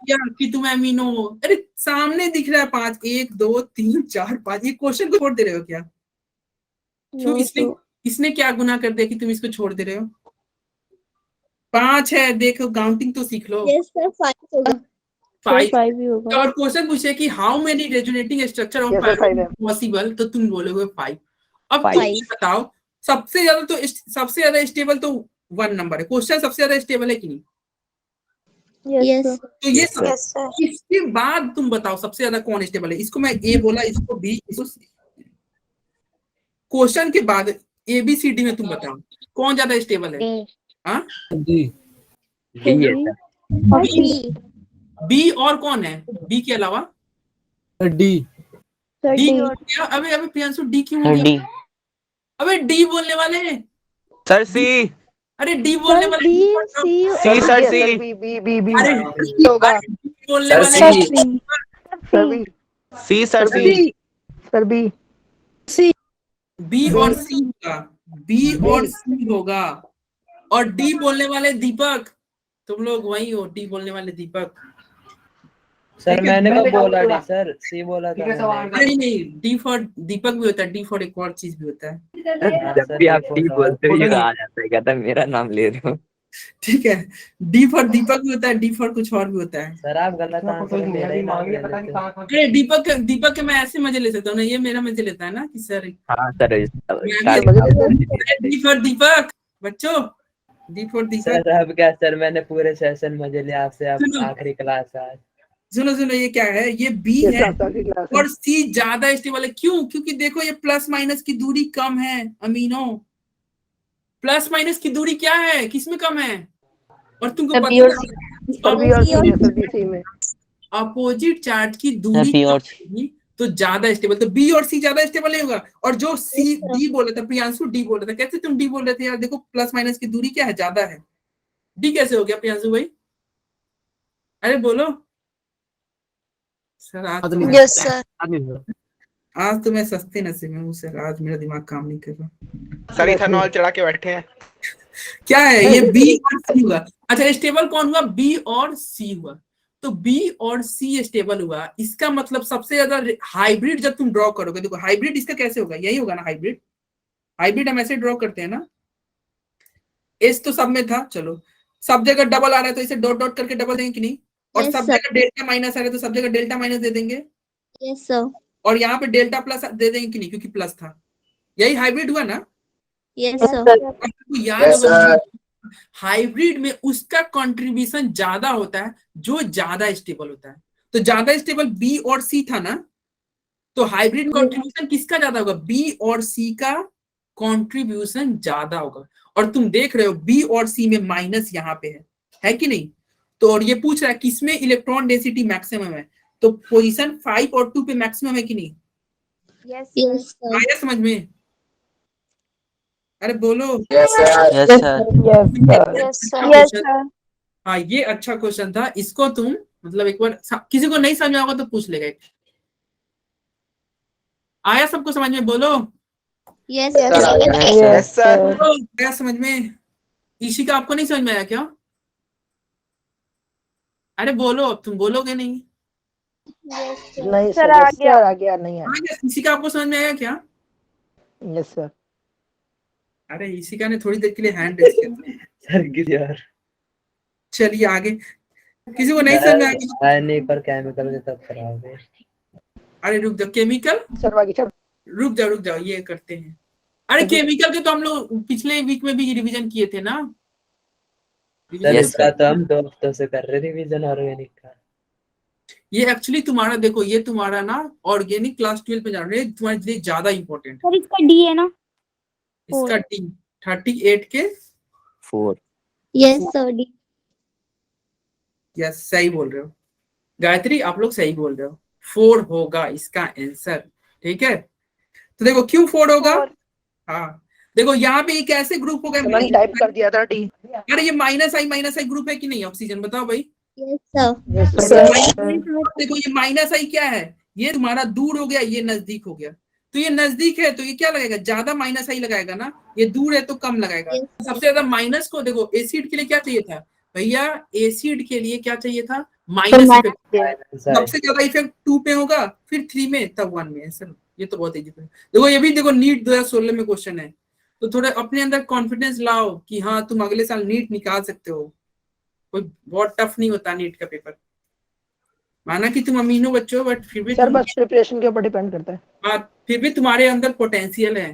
क्या कि तुम अमीनो, अरे सामने दिख रहा है 5, 1 2 3 4 5। ये क्वेश्चन को छोड़ दे रहे हो क्या? क्यों? इसने क्या गुनाह कर दिया कि तुम इसको छोड़ दे रहे हो? 5 है, देखो काउंटिंग तो सीख लो। 5 और क्वेश्चन पूछे कि how many resonating structure of possible, तो तुम बोलोगे 5। अब तुम बताओ सबसे ज्यादा स्टेबल तो 1 नंबर है। क्वेश्चन सबसे ज्यादा स्टेबल है कि नहीं? Yes. तो ये Yes, sir. Yes sir. इसके बाद तुम बताओ सबसे ज्यादा कौन स्टेबल है। इसको मैं ए बोला, इसको बी, इसको सी। क्वेश्चन के बाद ए बी सी डी में तुम बताओ कौन ज्यादा स्टेबल है। हाँ, डी D है sir. D. बी और कौन है बी के अलावा? डी डी क्या? अबे अबे प्रियांशु डी क्यों हो गया? डी अबे डी बोलने वाले, सर सी अरे डी बोलने वाले, C sir C B B B B अरे होगा D बोलने सर वाले, C. Sir B C sir C sir B B और सी होगा, बी और सी होगा। और डी बोलने वाले दीपक, तुम लोग वही हो, डी बोलने वाले दीपक। सर मैंने कब बोला डी सर, सी बोला था मैंने। नहीं नहीं, डी फॉर दीपक भी होता है, डी फॉर एक और चीज भी होता है। जब भी आप D बोलते हो ये आ जाता है, कहता है मेरा नाम ले रहे हो. ठीक है, डी फॉर दीपक भी होता है, डी फॉर कुछ और भी होता है। सर आप गलत आंसर मेरा ही नाम ले लेते हो। अरे दीपक के मैं ऐसे मजे ले सकता हूँ ना, ये मेरा मजे लेता है ना कि सर हाँ सर. डी फॉर दीपक। बच्चों डी फॉर दीपक। सर अब क्या सर, मैंने पूरे सेशन मजे लिया आपसे, अब सुनो। आखिरी क्लास है आज। सुनो ये क्या है, ये बी ये है सारी क्लास और सी ज्यादा स्टेबल है। क्यों? क्योंकि देखो ये प्लस माइनस की दूरी कम है अमीनो। प्लस माइनस की दूरी क्या है, किसमें कम है? और तुमको B और C। सर बी और सी है सर बी सी में. अपोजिट चार्ज की दूरी बी और कम होगी तो ज्यादा स्टेबल, तो बी और सी ज्यादा स्टेबल नहीं होगा। और जो सी डी बोल रहा था, प्रियांशु डी बोल रहा था, कैसे तुम डी बोल रहे थे यार? देखो प्लस माइनस की दूरी क्या है, ज्यादा है। डी कैसे हो गया प्रियांशु भाई? अरे बोलो सर। आज यस सर। आज तो मैं सस्ते नसीब में हूँ सर, आज मेरा दिमाग काम नहीं कर रहा। सर इथेनॉल चढ़ा के बैठे हैं। क्या है ये? बी और सी हुआ। अच्छा स्टेबल कौन हुआ? बी और सी हुआ। तो बी और सी स्टेबल हुआ, इसका मतलब सबसे ज्यादा हाइब्रिड जब तुम ड्रॉ करोगे, देखो हाइब्रिड इसका कैसे होगा, यही होगा ना हाइब्रिड। हाइब्रिड हम ऐसे ड्रॉ करते हैं ना, एस तो सब में था, चलो सब जगह डबल आ रहा है तो इसे डॉट डॉट करके डबल देंगे कि नहीं? और Yes, सब sir. जगह डेल्टा माइनस आ रहा है तो सब जगह डेल्टा माइनस दे देंगे। Yes, sir. और यहाँ पे डेल्टा प्लस दे देंगे कि नहीं, क्योंकि प्लस था। यही हाइब्रिड हुआ ना? Yes, sir. आपको याद होगा हाइब्रिड में उसका कंट्रीब्यूशन ज्यादा होता है जो ज्यादा स्टेबल होता है। तो ज्यादा स्टेबल बी और सी था ना, तो हाइब्रिड में कंट्रीब्यूशन किसका ज्यादा होगा? बी और सी का कंट्रीब्यूशन ज्यादा होगा। और तुम देख रहे हो बी और सी में माइनस यहाँ पे है कि नहीं? तो और ये पूछ रहा है किसमें इलेक्ट्रॉन डेंसिटी मैक्सिमम है, तो पोजीशन 5 और 2 पे मैक्सिमम है कि नहीं? Yes, sir. आया समझ में? अरे बोलो। Yes sir yes sir. हाँ ये अच्छा क्वेश्चन था, इसको तुम मतलब एक बार किसी को नहीं समझ में होगा तो पूछ लेगा। आया सबको समझ में? बोलो। Yes, sir. Yes sir. बोलो, आया समझ में? ईशिका आपको नहीं समझ में आया क्या? अरे बोलो, अब तुम बोलोगे नहीं। नहीं सर आ गया नहीं है. हाँ क्या ईशिका आपको समझ में आया क्या? Yes sir. अरे ईशिका ने थोड़ी देर के लिए हैंड रेस किया था। सर गिर यार। चलिए आगे, किसी को नहीं समझ में आया? नहीं पर केमिकल के तब खराब है। अरे रुक जाओ, केमिकल सर बाकी सर रुक जाओ ये करते हैं। अरे केमिकल के तो हम लोग पिछले वीक में भी रिवीजन किए थे ना। सर Yes, इसका sir. तो हम 2 हफ्तों से कर रहे रिवीजन ऑर्गेनिक का। ये एक्चुअली तुम्हारा देखो, ये तुम्हारा ना ऑर्गेनिक क्लास 12 में जा रहे हैं, तुम्हारे लिए ज्यादा इंपॉर्टेंट है। सर इसका डी है ना? इसका टी 38 के 4. Yes, sir. D. यस सही बोल रहे हो गायत्री, आप लोग सही बोल रहे हो। 4 होगा इसका आंसर। ठीक है, तो देखो क्यों 4 होगा। हाँ देखो यहाँ पे एक ऐसे ग्रुप हो मैंने गए, टाइप कर दिया था डी. अरे ये माइनस आई ग्रुप है कि नहीं ऑक्सीजन? बताओ भाई। Yes, sir. यस देखो ये माइनस आई क्या है, ये तुम्हारा दूर हो गया, ये नजदीक हो गया। तो ये नजदीक है तो ये क्या लगेगा, ज्यादा माइनस आई लगाएगा ना, ये दूर है तो कम लगाएगा। Yes. सबसे ज्यादा माइनस को देखो, एसिड के लिए क्या चाहिए था भैया? एसिड के लिए क्या चाहिए था? Minus effect. सबसे ज्यादा इफेक्ट 2 पे होगा, फिर 3 में, तब 1 में। सर ये तो बहुत इजी है। देखो ये भी देखो नीट 2016 में क्वेश्चन है, तो थोड़ा अपने अंदर कॉन्फिडेंस लाओ कि हाँ तुम अगले साल नीट निकाल सकते हो। कोई बहुत टफ नहीं होता नीट का पेपर। माना कि तुम अमीनो बच्चे हो, बट फिर भी सर बस प्रिपरेशन के ऊपर डिपेंड करता है. फिर भी तुम्हारे अंदर पोटेंशियल है,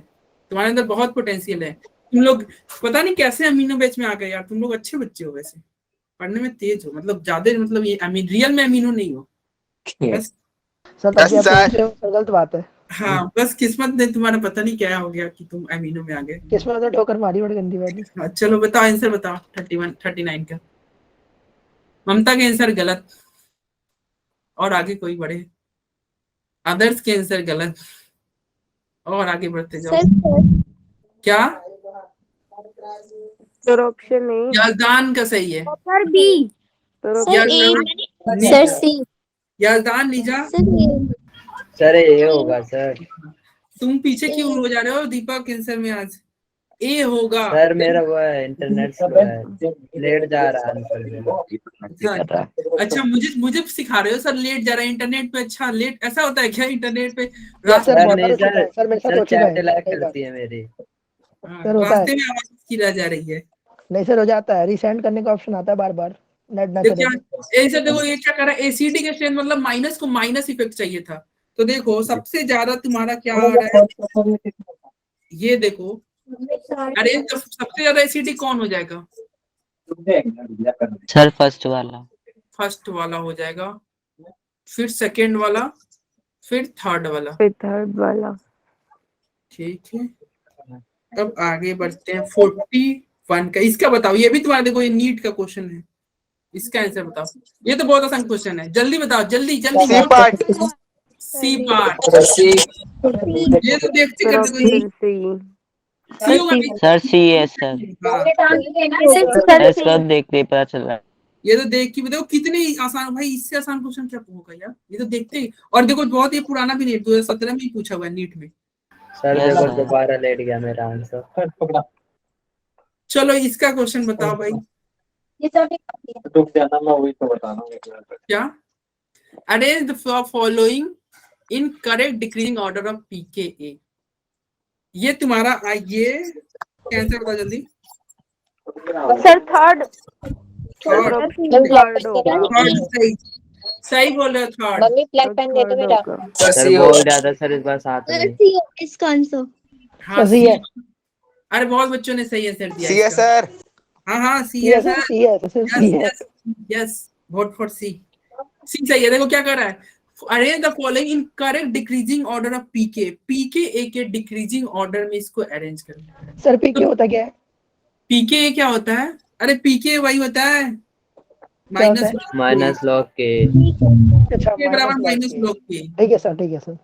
तुम्हारे अंदर बहुत पोटेंशियल है। तुम लोग पता नहीं कैसे अमीनो बैच में आ गए यार, तुम लोग अच्छे बच्चे हो वैसे, पढ़ने में तेज हो, मतलब ज्यादा, मतलब ये अमीन रियल में अमीनो नहीं हो बस। सर तभी आप पहुंचे हो, सर गलत बात है। हाँ बस किस्मत ने तुम्हारा पता नहीं क्या हो गया कि तुम अमीनो में आ गए। किस्मत ने ठोकर मारी बड़ी गंदी वाली। हाँ, चलो बताओ आंसर बताओ 31 39 का। ममता के आंसर गलत, और आगे कोई बढ़े। अदर्स के आंसर गलत, और आगे बढ़ते जाओ। क्या सर ऑप्शन नहीं, याजदान का सही है। Sir B. Sir A, Yazdan, sir C, Yazdan Niza, sir A. Sir ये होगा सर। तुम पीछे क्यों हो जा रहे हो दीपक आंसर में? आज ए होगा सर मेरा वो है इंटरनेट स्लो है, लेट जा रहा है आंसर मेरा। अच्छा मुझे सिखा रहे हो सर, लेट जा रहा है इंटरनेट पे? अच्छा लेट ऐसा होता है क्या इंटरनेट पे? सर बहुत नहीं बार हो चुका है, सर मेरे साथ हो चुका चैट है लैग कई बार। करती है मेरी। सर होता है, रास्ते में आवाज की रह जा रही है। नहीं सर हो जाता है, रिसेंड करने का ऑप्शन आता है बार बार, नेट ना ये चले क्या तो। ऐसे देखो, ये क्या कर रहा है एसीडी के स्ट्रेंथ, मतलब माइनस को माइनस इफेक्ट चाहिए था। तो देखो सबसे ज्यादा तुम्हारा क्या आ रहा है, ये देखो। अरे तो सबसे ज्यादा एसीडी कौन हो जाएगा? सर फर्स्ट वाला। फर्स्ट वाला हो जाएगा, फिर सेकंड वाला, फिर थर्ड वाला। थर्ड वाला। ठीक है, अब आगे बढ़ते हैं 41 का। इसका बताओ, ये भी तुम्हारा देखो ये नीट का क्वेश्चन है, इसका आंसर बताओ। ये तो बहुत आसान क्वेश्चन है, जल्दी बताओ, जल्दी जल्दी। C part. सी पार्ट, ये तो देखते सर करते ऑप्शन सी। सी होगा नहीं? सर सी है सर, हाँ, इसका देख के पता चल रहा है। ये तो देख के देखो कितने आसान, भाई इससे आसान क्वेश्चन क्या होगा यार, ये तो देखते ही। और देखो बहुत ये पुराना भी नहीं, 2017 में ही पूछा हुआ है नीट में। सर Yes, देखो sir. दोबारा लेट गया मेरा आंसर। चलो इसका क्वेश्चन बताओ भाई। क्या? Arrange the following in correct decreasing order of pKa. ये तुम्हारा ये आंसर बताओ जल्दी। Sir third. थर्ड, थर्ड होगा। थर्ड सही, सही बोल रहे हो थर्ड। मम्मी ब्लैक पेन दे दो बेटा। सर बोल रहा था सर इस बार साथ में। सी हो इसका आंसर। हाँ सही सी है। अरे बहुत बच्चों ने सही आंसर दिया सी है इसका। सर। हाँ हाँ सी सी है है सर, सर, सी है सर, सी है। Yes vote for C. C सही है। देखो क्या कर रहा है, arrange the following in correct decreasing order of pK. PK के डिक्रीजिंग ऑर्डर में इसको अरेंज करना। सर पीके होता क्या है? पीके क्या होता है? अरे पीके वही होता है क्या होता है? माइनस लॉग के। अच्छा के बराबर माइनस के। लॉग के। ठीक है सर, ठीक है सर।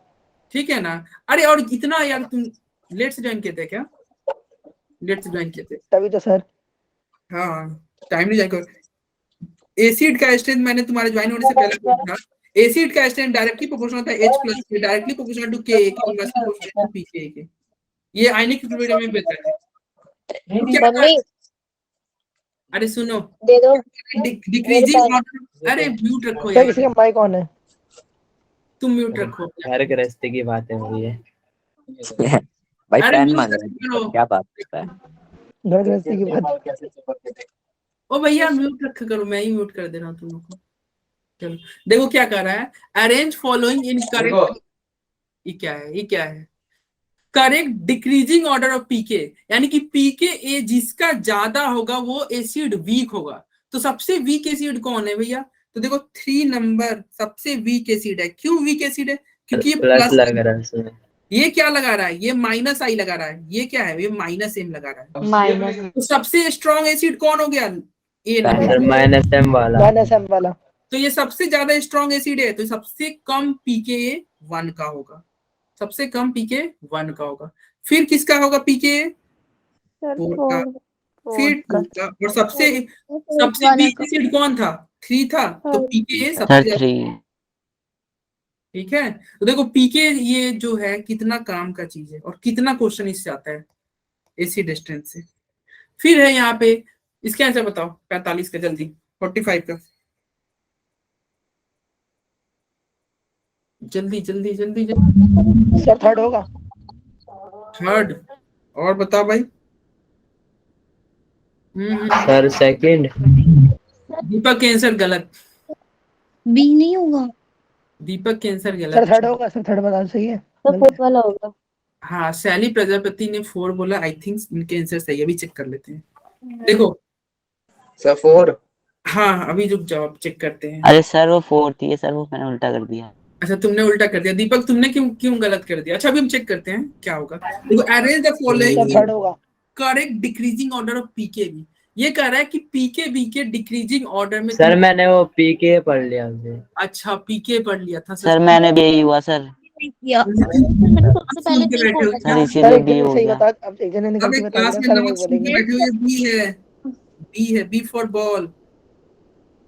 ठीक है ना? अरे और इतना यार, तुम लेट से ज्वाइन किए थे क्या? लेट से ज्वाइन किए थे? तभी तो सर। हाँ टाइम नहीं ज्वाइन कर। एसिड का स्ट्रेंथ मैंने तुम्हारे ज्वाइन होने से पहले पूछा। एसिड का स्ट्रेंथ डायरेक्टली प्रोपोर्शनल होता है H प्लस के, डायरेक्टली प्रोपोर्शनल टू Ka के, इनवर्सली प्रोपोर्शनल टू Pka के। ये आयनिक इक्विलिब्रियम में बेहतर है। तो क्या मम्मी अरे सुनो, दे दो। Decreasing order. अरे म्यूट रखो सर यार, किसी का माइक ऑन है। तुम म्यूट रखो। घर गृहस्थी की बातें हुई है। भाई अरे पेन म्यूट मांग रहा करो। है, क्या बात करता है? घर गृहस्थी की बात। ओ भैया म्यूट रखा करो, मैं ही म्यूट कर दे रहा हूँ तुम लोग को। चलो देखो क्या कर रहा है, अरेंज फॉलोइंग इन करेक्ट। ये क्या है, ये क्या है? करेक्ट डिक्रीजिंग ऑर्डर ऑफ पीके, यानी कि पीके ए जिसका ज्यादा होगा वो एसिड वीक होगा। तो सबसे वीक एसिड कौन है भैया? तो देखो 3 नंबर सबसे वीक एसिड है। क्यों वीक एसिड है? क्योंकि ये प्लस प्लस लग रहा है इसमें। ये क्या लगा रहा है, ये माइनस आई लगा रहा है। ये क्या है, ये माइनस एम लगा रहा है। माइनस। तो सबसे स्ट्रॉन्ग एसिड कौन हो गया? ए नंबर। सर माइनस एम वाला। माइनस एम वाला। तो ये सबसे ज्यादा स्ट्रॉन्ग एसिड है, तो सबसे कम पीके 1 का होगा। सबसे कम पीके 1 का होगा। फिर किसका होगा पीके? 4 का। फिर 2 का। और सबसे वीक एसिड कौन था? 3 था। तो पीके सबसे सर ज्यादा। 3। ठीक है, तो देखो पीके ये जो है कितना काम का चीज है, और कितना क्वेश्चन इससे आता है एसिड स्ट्रेंथ से। फिर है यहाँ पे, इसके आंसर बताओ 45 का, जल्दी 45 का, जल्दी जल्दी जल्दी जल्दी। सर थर्ड होगा। थर्ड, और बताओ भाई। Sir second. दीपक के आंसर गलत, बी नहीं होगा। दीपक के आंसर सर गलत। थर्ड होगा, सर थर्ड बता सही है। तो फोर्थ वाला होगा। हाँ, शैली प्रजापति ने 4 बोला। आई थिंक इनके आंसर सही है, अभी चेक कर लेते हैं। देखो सर 4। हाँ, अभी जो जवाब चेक करते हैं। अरे सर वो 4 थी सर, वो मैंने उल्टा कर दिया। अच्छा, तुमने उल्टा कर दिया। दीपक तुमने क्यों गलत कर दिया? अच्छा, अभी हम चेक करते हैं क्या होगा। देखो, अरेंज द फॉलोइंग थर्ड होगा। Correct decreasing order of pKb. ये कह रहा है कि पीकेबी के डिक्रीजिंग ऑर्डर में सर मैंने वो पीके पढ़ लिया उसे। अच्छा, पीके पढ़ लिया था सर मैंने भी यही हुआ सर। मैंने सबसे पहले सुन के B बैठे हो बोला क्या? सर था। इसीलिए सर एक बी जन ने हो सही गया। बता, अब एक जन ने अब गलती एक बता क्लास दिया, में सर नमक वही सुन के बोलेंगे। बैठे हुए। B for ball.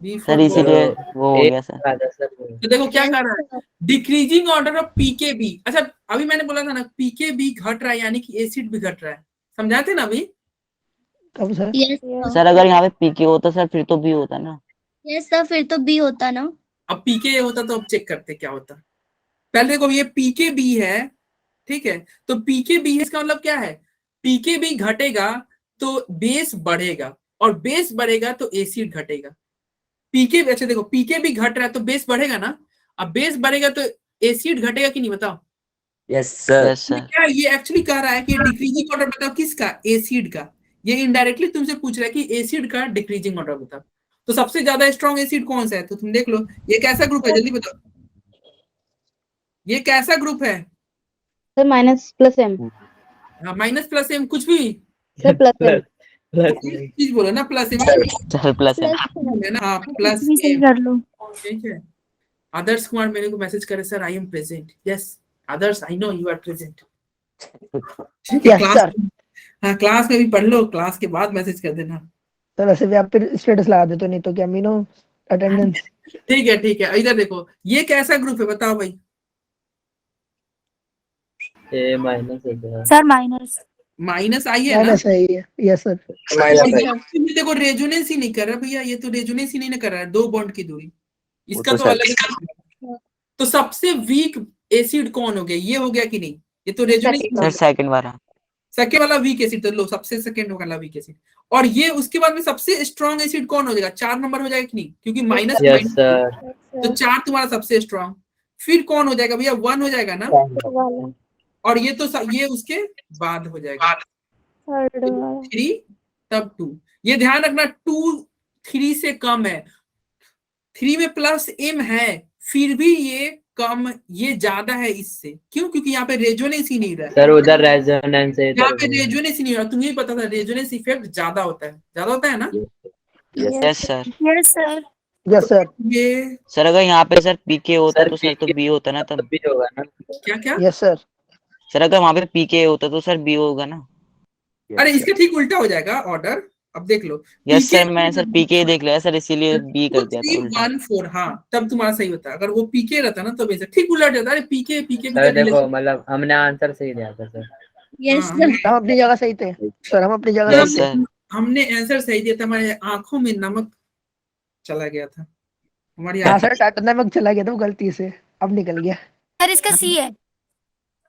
B sir for ball. इसीलिए वो हो गया सर। सर तो देखो क्या कर रहा है, डिक्रीजिंग ऑर्डर ऑफ पीकेबी। अच्छा, अभी मैंने बोला था ना पीकेबी घट रहा है, यानी कि एसिड भी घट रहा है। समझाए थे ना अभी? कब सर? यस सर अगर यहाँ पे पीके होता सर फिर तो बी होता ना। यस सर, फिर तो B होता ना। अब पीके होता तो अब चेक करते क्या होता। पहले देखो, ये पीकेबी है, ठीक है? तो पीकेबी है, इसका मतलब क्या है? पीकेबी घटेगा तो बेस बढ़ेगा, और बेस बढ़ेगा तो एसिड घटेगा। पीके, अच्छा देखो, पीकेबी घट रहा है तो बेस बढ़ेगा ना। अब बेस बढ़ेगा तो एसिड घटेगा कि नहीं, बताओ? Yes sir. Yes sir. क्या ये एक्चुअली कह रहा है कि डिक्रीजिंग ऑर्डर बताओ किसका? एसिड का। ये इनडायरेक्टली तुमसे पूछ रहा है कि एसिड का डिक्रीजिंग ऑर्डर बताओ। तो सबसे ज्यादा स्ट्रॉन्ग एसिड कौन सा है? तो तुम देख लो, ये कैसा ग्रुप है, जल्दी बताओ। ये कैसा ग्रुप है? Sir minus plus M। हाँ, माइनस प्लस एम, कुछ भी सर प्लस M। चीज बोलो ना, प्लस एम सर प्लस है। है ना। हाँ, प्लस भी सही एम, कर लो। ठीक है। आदर्श कुमार मेरे को मैसेज करे, sir I am present. Yes Adarsh, I know you are present. ठीक है, यस क्लास, सर। हाँ क्लास में भी पढ़ लो, क्लास के बाद मैसेज कर देना। सर वैसे भी आप फिर स्टेटस लगा देते हो, नहीं तो क्या मीनो अटेंडेंस। ठीक है, ठीक है। इधर देखो, ये कैसा ग्रुप है बताओ भाई? ए माइनस हो गया। Sir minus. माइनस आई है ना। माइनस है ये। Yes sir. देखो रेजोनेंस ही नहीं कर रहा भैया, ये तो रेजोनेंस ही नहीं ना कर रहा है, 2 बॉन्ड की दूरी। इसका तो तो सर- अलग है। तो सबसे वीक एसिड कौन हो गया? ये हो गया कि नहीं? ये तो रेजोनेंस। सर सेकंड वाला। सेकेंड वाला वीक एसिड, तो लो सबसे सेकेंड वाला वीक एसिड। और ये उसके बाद में सबसे स्ट्रॉन्ग एसिड कौन हो जाएगा? 4 नंबर हो जाएगा कि नहीं? क्योंकि माइनस यस सर। तो 4 तुम्हारा सबसे स्ट्रॉन्ग। फिर कौन हो जाएगा भैया? 1 हो जाएगा ना। और ये तो ये उसके बाद हो जाएगा 3, तब 2। ये ध्यान रखना, 2 3 से कम है। 3 में प्लस एम है, फिर भी ये कम, ये ज्यादा है इससे। क्यों? क्योंकि यहाँ पे रेजोनेंस ही नहीं रहा है। सर उधर रेजोनेंस है, यहाँ पे रेजोनेंस ही नहीं रहा। तुम्हें ही पता था रेजोनेंस इफेक्ट ज्यादा होता है ना। Yes sir. Yes sir. Yes sir. ये सर अगर यहाँ पे सर पीके होता सर तो सर तो बी होता ना तब। भी होगा ना। क्या क्या? Yes sir. सर अगर वहाँ पे पीके होता तो सर बी होगा ना। अरे इसका ठीक उल्टा हो जाएगा ऑर्डर। अब देख लो, यस सर, मैंने सर पीके देख लिया सर, इसीलिए बी कर दिया था उल्टा। 1 4, हाँ तब तुम्हारा सही होता। अगर वो पीके रहता ना तो वैसे ठीक उलट जाता। अरे पीके पीके सर देखो मतलब हमने आंसर सही दिया था सर। यस हाँ, सर। हम अपनी जगह सही थे सर, हम अपनी जगह यस सही थे। सर। हमने आंसर सही दिया था, हमारे आंखों में नमक चला गया था। हमारी हाँ सर, टाटा नमक चला गया था वो गलती से, अब निकल गया। सर इसका सी है।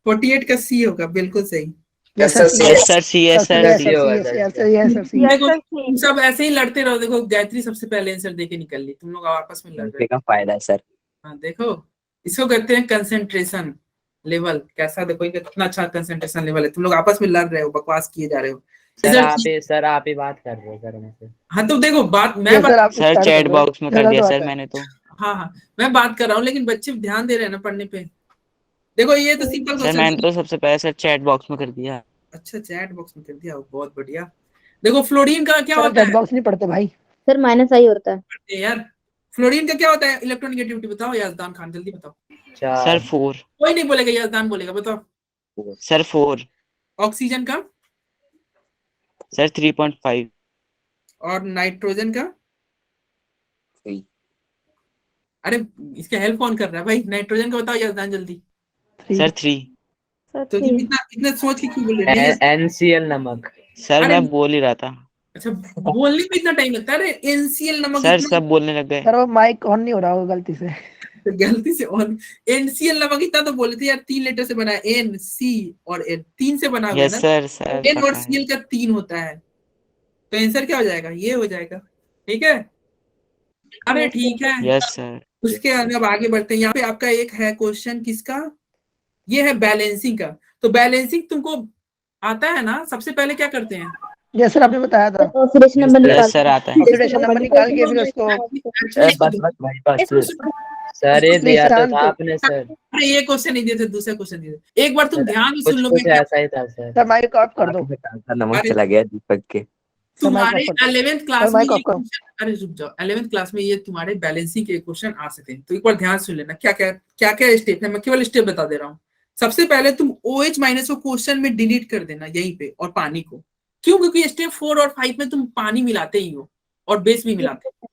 48 का सी होगा, बिल्कुल सही। Yes sir. यस सर सी यस सर यस सी। सर। Yes sir. देखो तुम सब ऐसे ही लड़ते रहो। देखो गायत्री सबसे पहले आंसर देके निकल ली, तुम लोग आपस में लड़ रहे का फायदा है सर। हो। हाँ देखो, इसको कहते हैं कंसंट्रेशन लेवल। कैसा देखो, ये कितना अच्छा कंसंट्रेशन लेवल है। तुम लोग आपस में लड़ रहे हो, बकवास किए जा रहे हो। सर आप ही बात कर रहे हो सर हमसे। हाँ तो देखो बात मैं सर चैट बॉक्स में कर दिया सर मैंने तो। हाँ मैं बात कर रहा हूँ, लेकिन बच्चे ध्यान दे रहे हैं ना पढ़ने पे। देखो ये तो सिंपल सर मैंने तो सबसे पहले सर चैट बॉक्स में कर दिया। अच्छा चैट बॉक्स में कर दिया, बहुत बढ़िया। देखो फ्लोरीन का क्या होता है? चैट बॉक्स नहीं पढ़ते भाई सर माइनस आई होता है। यार फ्लोरीन का क्या होता है? इलेक्ट्रोनेगेटिविटी बताओ याजदान खान, जल्दी बताओ। सर 4। कोई नहीं बोलेगा, याजदान बोलेगा, बताओ। सर 4। ऑक्सीजन का? सर 3.5। और नाइट्रोजन का? 3। अरे इसका हेल्प कौन कर रहा है भाई? नाइट्रोजन का बताओ याजदान जल्दी। सर 3। तो तुम इतना सोच के क्यों बोल रहे हो? NCL नमक। सर अरे मैं बोल ही रहा था। अच्छा, बोलने में इतना टाइम लगता है? अरे एनसीएल नमक सर इतना सब बोलने लग गए। सर, वो माइक ऑन नहीं हो रहा होगा गलती से। गलती से ऑन। एनसीएल नमक इतना तो बोले थे यार, 3 लेटर से बना है, एन सी और एन, 3 से बना हुआ है यस ना। सर सर एन और पता है। सीएल का 3 होता है। तो आंसर क्या हो जाएगा? ये हो जाएगा, ठीक है। अरे ठीक है, यस सर। उसके अब आगे बढ़ते हैं। यहाँ पे आपका एक है क्वेश्चन, किसका? ये है बैलेंसिंग का। तो बैलेंसिंग तुमको आता है ना, सबसे पहले क्या करते हैं? यस सर, आपने बताया था। ऑक्सीडेशन नंबर यस सर आता है। ऑक्सीडेशन नंबर निकाल के फिर उसको बस बस भाई बस सर ये दिया तो था आपने सर। अरे ये क्वेश्चन नहीं दिए थे, दूसरा क्वेश्चन दिए थे। एक बार तुम ध्यान से सुन लो। कुछ ऐसा ही था सर। सर माइक ऑफ कर दो। नमक चला गया दीपक के। तुम्हारे 11th क्लास में माइक ऑफ करो। अरे रुक जाओ, 11th क्लास में ये तुम्हारे बैलेंसिंग के क्वेश्चन आ सकते हैं, तो एक बार ध्यान सुन लेना क्या क्या स्टेप है। मैं केवल स्टेप बता दे रहा हूँ। सबसे पहले तुम OH माइनस को क्वेश्चन में डिलीट कर देना यहीं पे, और पानी को। क्यों? क्योंकि स्टेप 4 और 5 में तुम पानी मिलाते ही हो और बेस भी मिलाते हो।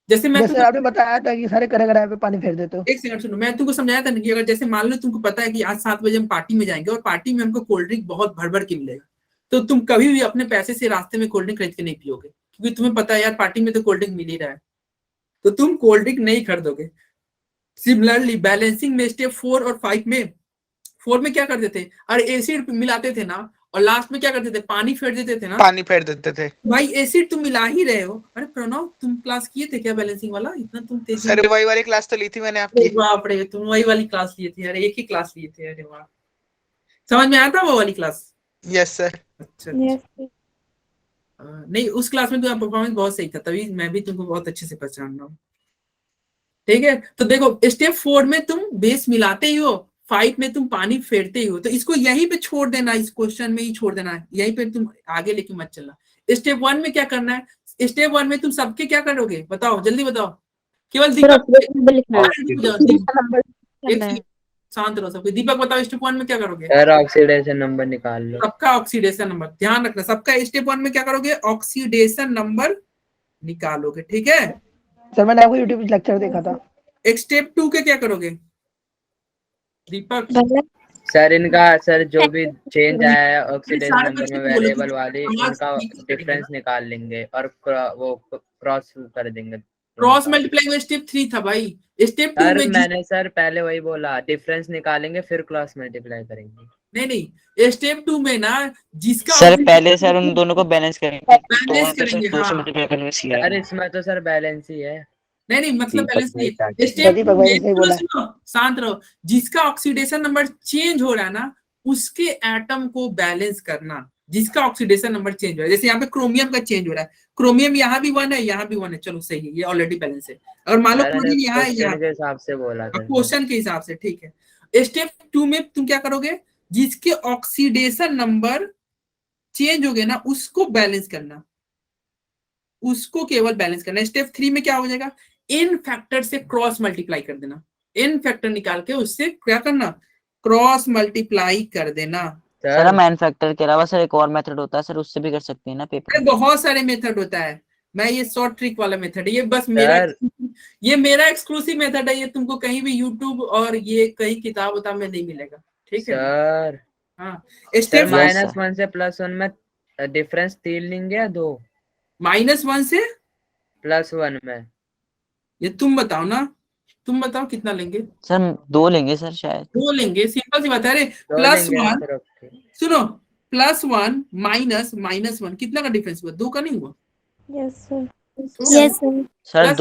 जैसे मैं जैसे आपने बताया था कि सारे करे पे पानी फेर देते हो। एक सेकंड सुनो, मैं तुमको समझाया था ना कि अगर जैसे मान लो तुमको पता है कि आज 7 बजे हम पार्टी में जाएंगे और पार्टी में हमको कोल्ड ड्रिंक बहुत भर भर के मिलेगा, तो तुम कभी भी अपने पैसे से रास्ते में कोल्ड ड्रिंक खरीद के नहीं पियोगे, क्योंकि तुम्हें पता है यार पार्टी में तो कोल्ड ड्रिंक मिल ही रहा है, तो तुम कोल्ड ड्रिंक नहीं खरीदोगे। सिमिलरली बैलेंसिंग में स्टेप 4 और 5 में, 4 में क्या करते थे? अरे एसिड मिलाते थे ना, और लास्ट में क्या करते थे? पानी फेर देते थे ना। पानी फेर देते थे भाई एसिड तुम मिला ही रहे हो। अरे प्रणव, तुम क्लास किए थे क्या बैलेंसिंग वाला? इतना तुम तेज सर। वही वाली क्लास तो ली थी मैंने आपकी। बाप रे, तुम वही वाली क्लास लिए थे? अरे एक ही क्लास लिए थे। अरे वाह, समझ में आया था वो वाली क्लास? Yes sir. अच्छा नहीं, उस क्लास में तुम्हारा परफॉर्मेंस बहुत सही था, तभी मैं भी तुमको बहुत अच्छे से पहचान रहा हूँ। ठीक है, तो देखो स्टेप 4 में तुम बेस मिलाते ही हो, 5 में तुम पानी फेरते ही हो, तो इसको यहीं पे छोड़ देना, इस क्वेश्चन में ही छोड़ देना है, यहीं पे तुम आगे लेके मत चलना। स्टेप 1 में क्या करना है? स्टेप 1 में तुम सबके क्या करोगे? बताओ, जल्दी बताओ। केवल दीपक, शांत रहो सबके। दीपक बताओ, स्टेप 1 में क्या करोगे? सर ऑक्सीडेशन नंबर निकाल लो। सबका ऑक्सीडेशन नंबर, ध्यान रखना, सबका स्टेप 1 में क्या करोगे? ऑक्सीडेशन नंबर निकालोगे। ठीक है सर, मैंने आपको यूट्यूब लेक्चर देखा था। एक स्टेप 2 के क्या करोगे दीपक? सर इनका सर जो भी चेंज आया है ऑक्सीडेशन नंबर में वेरिएबल वाली, इनका डिफरेंस निकाल लेंगे और वो क्रॉस कर देंगे। क्रॉस मल्टीप्लाई में स्टेप 3 था भाई। स्टेप 2 में मैंने सर पहले वही बोला, डिफरेंस निकालेंगे फिर क्रॉस मल्टीप्लाई करेंगे। नहीं, स्टेप 2 में ना जिसका सर पहले सर उन दोनों को बैलेंस करेंगे। अरे इसमें तो सर बैलेंस ही है। नहीं मतलब बैलेंस नहीं। स्टेप 2 में शांत रहो, जिसका ऑक्सीडेशन नंबर चेंज हो रहा है ना, उसके एटम को बैलेंस करना। जिसका ऑक्सीडेशन नंबर चेंज हो रहा है, जैसे यहाँ पे क्रोमियम का चेंज हो रहा है, क्रोमियम यहाँ भी 1 है, यहाँ भी 1 है, चलो सही है, ये ऑलरेडी बैलेंस है। अगर मान लो क्लोरीन यहाँ है, यहाँ के हिसाब से बोला था, क्वेश्चन के हिसाब से, ठीक है। स्टेप 2 में तुम क्या करोगे? जिसके ऑक्सीडेशन नंबर चेंज हो गए ना, उसको बैलेंस करना, उसको केवल बैलेंस करना। स्टेप 3 में क्या हो जाएगा? इन फैक्टर से क्रॉस मल्टीप्लाई कर देना। इन फैक्टर निकाल के उससे क्या करना? क्रॉस मल्टीप्लाई कर देना। सर मैन फैक्टर के अलावा सर एक और मेथड होता है सर, उससे भी कर सकते हैं ना पेपर में। बहुत सारे मेथड होता है, मैं ये शॉर्ट ट्रिक वाला मेथड है, ये बस मेरा एक्सक्लूसिव मेथड है, ये तुमको कहीं भी यूट्यूब और ये कहीं किताब उताब में नहीं मिलेगा। ठीक है सर। हाँ, स्टेप -1 से +1 में डिफरेंस 3 लेंगे या 2? -1 से +1 में ये तुम बताओ ना, तुम बताओ कितना लेंगे? सर 2 लेंगे सर, शायद 2 लेंगे, सिंपल सी बात है। अरे +1 सुनो, +1 -1 कितना का डिफरेंस हुआ? 2 का नहीं हुआ? Yes sir. सर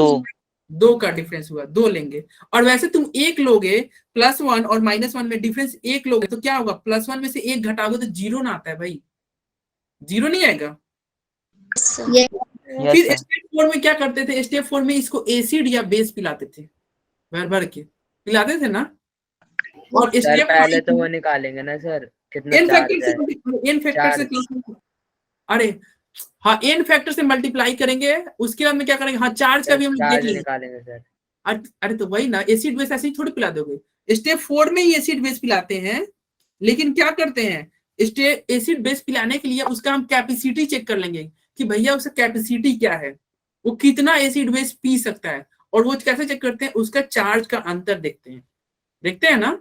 2 का डिफरेंस हुआ, 2 लेंगे। और वैसे तुम 1 लोगे, +1 और -1 में डिफरेंस 1 लोगे तो क्या होगा? +1 में से 1 घटाओगे तो 0 ना आता है भाई, 0 नहीं आएगा। फिर स्टेप 4 में क्या करते थे? स्टेप 4 में इसको एसिड या बेस पिलाते थे, भर भर के पिलाते थे ना। और स्टेप पहले तो वो निकालेंगे ना सर, कितना एन फैक्टर से अरे हाँ, एन फैक्टर से मल्टीप्लाई करेंगे, उसके बाद में क्या करेंगे? हाँ, चार्ज का भी हम निकालेंगे सर। अरे तो वही ना, एसिड बेस ऐसे ही थोड़ी पिला दोगे। स्टेप 4 में ही एसिड बेस पिलाते हैं, लेकिन क्या करते हैं? एसिड बेस पिलाने के लिए उसका हम कैपेसिटी चेक कर लेंगे कि भैया उसका कैपेसिटी क्या है, वो कितना एसिड बेस पी सकता है। और वो कैसे चेक करते हैं? उसका चार्ज का अंतर देखते हैं ना।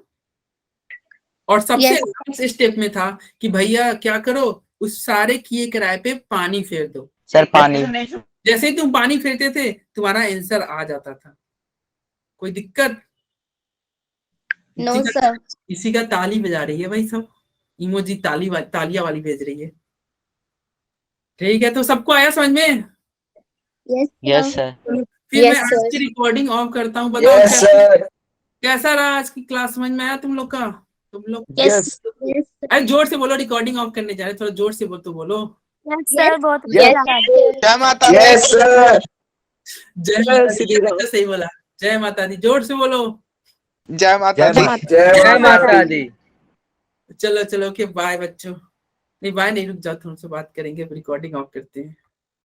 और सबसे लास्ट स्टेप में था कि भैया क्या करो, उस सारे किए किराए पे पानी फेर दो। सर पानी, जैसे ही तुम पानी फेरते थे तुम्हारा आंसर आ जाता था। कोई दिक्कत? No sir. किसी का ताली बजा रही है भाई, सब इमोजी तालियां वाली भेज रही है। ठीक है, तो सबको आया समझ में? Yes sir. फिर मैं आज की रिकॉर्डिंग ऑफ करता हूँ। बताओ कैसा रहा आज की क्लास? समझ में आया तुम लोग का? तुम लोग यस अरे जोर से बोलो, रिकॉर्डिंग ऑफ करने जा रहे, थोड़ा जोर से बोलो। सर बहुत Yes. जय माता दी। यस सर जय माता दी, ये बच्चा सही बोला, जय माता दी, जोर से बोलो। जय माता दी। जय माता दी। चलो ओके बाय बच्चों। नहीं बाय नहीं, रुक जाओ, तुमसे बात करेंगे, रिकॉर्डिंग ऑफ करते हैं।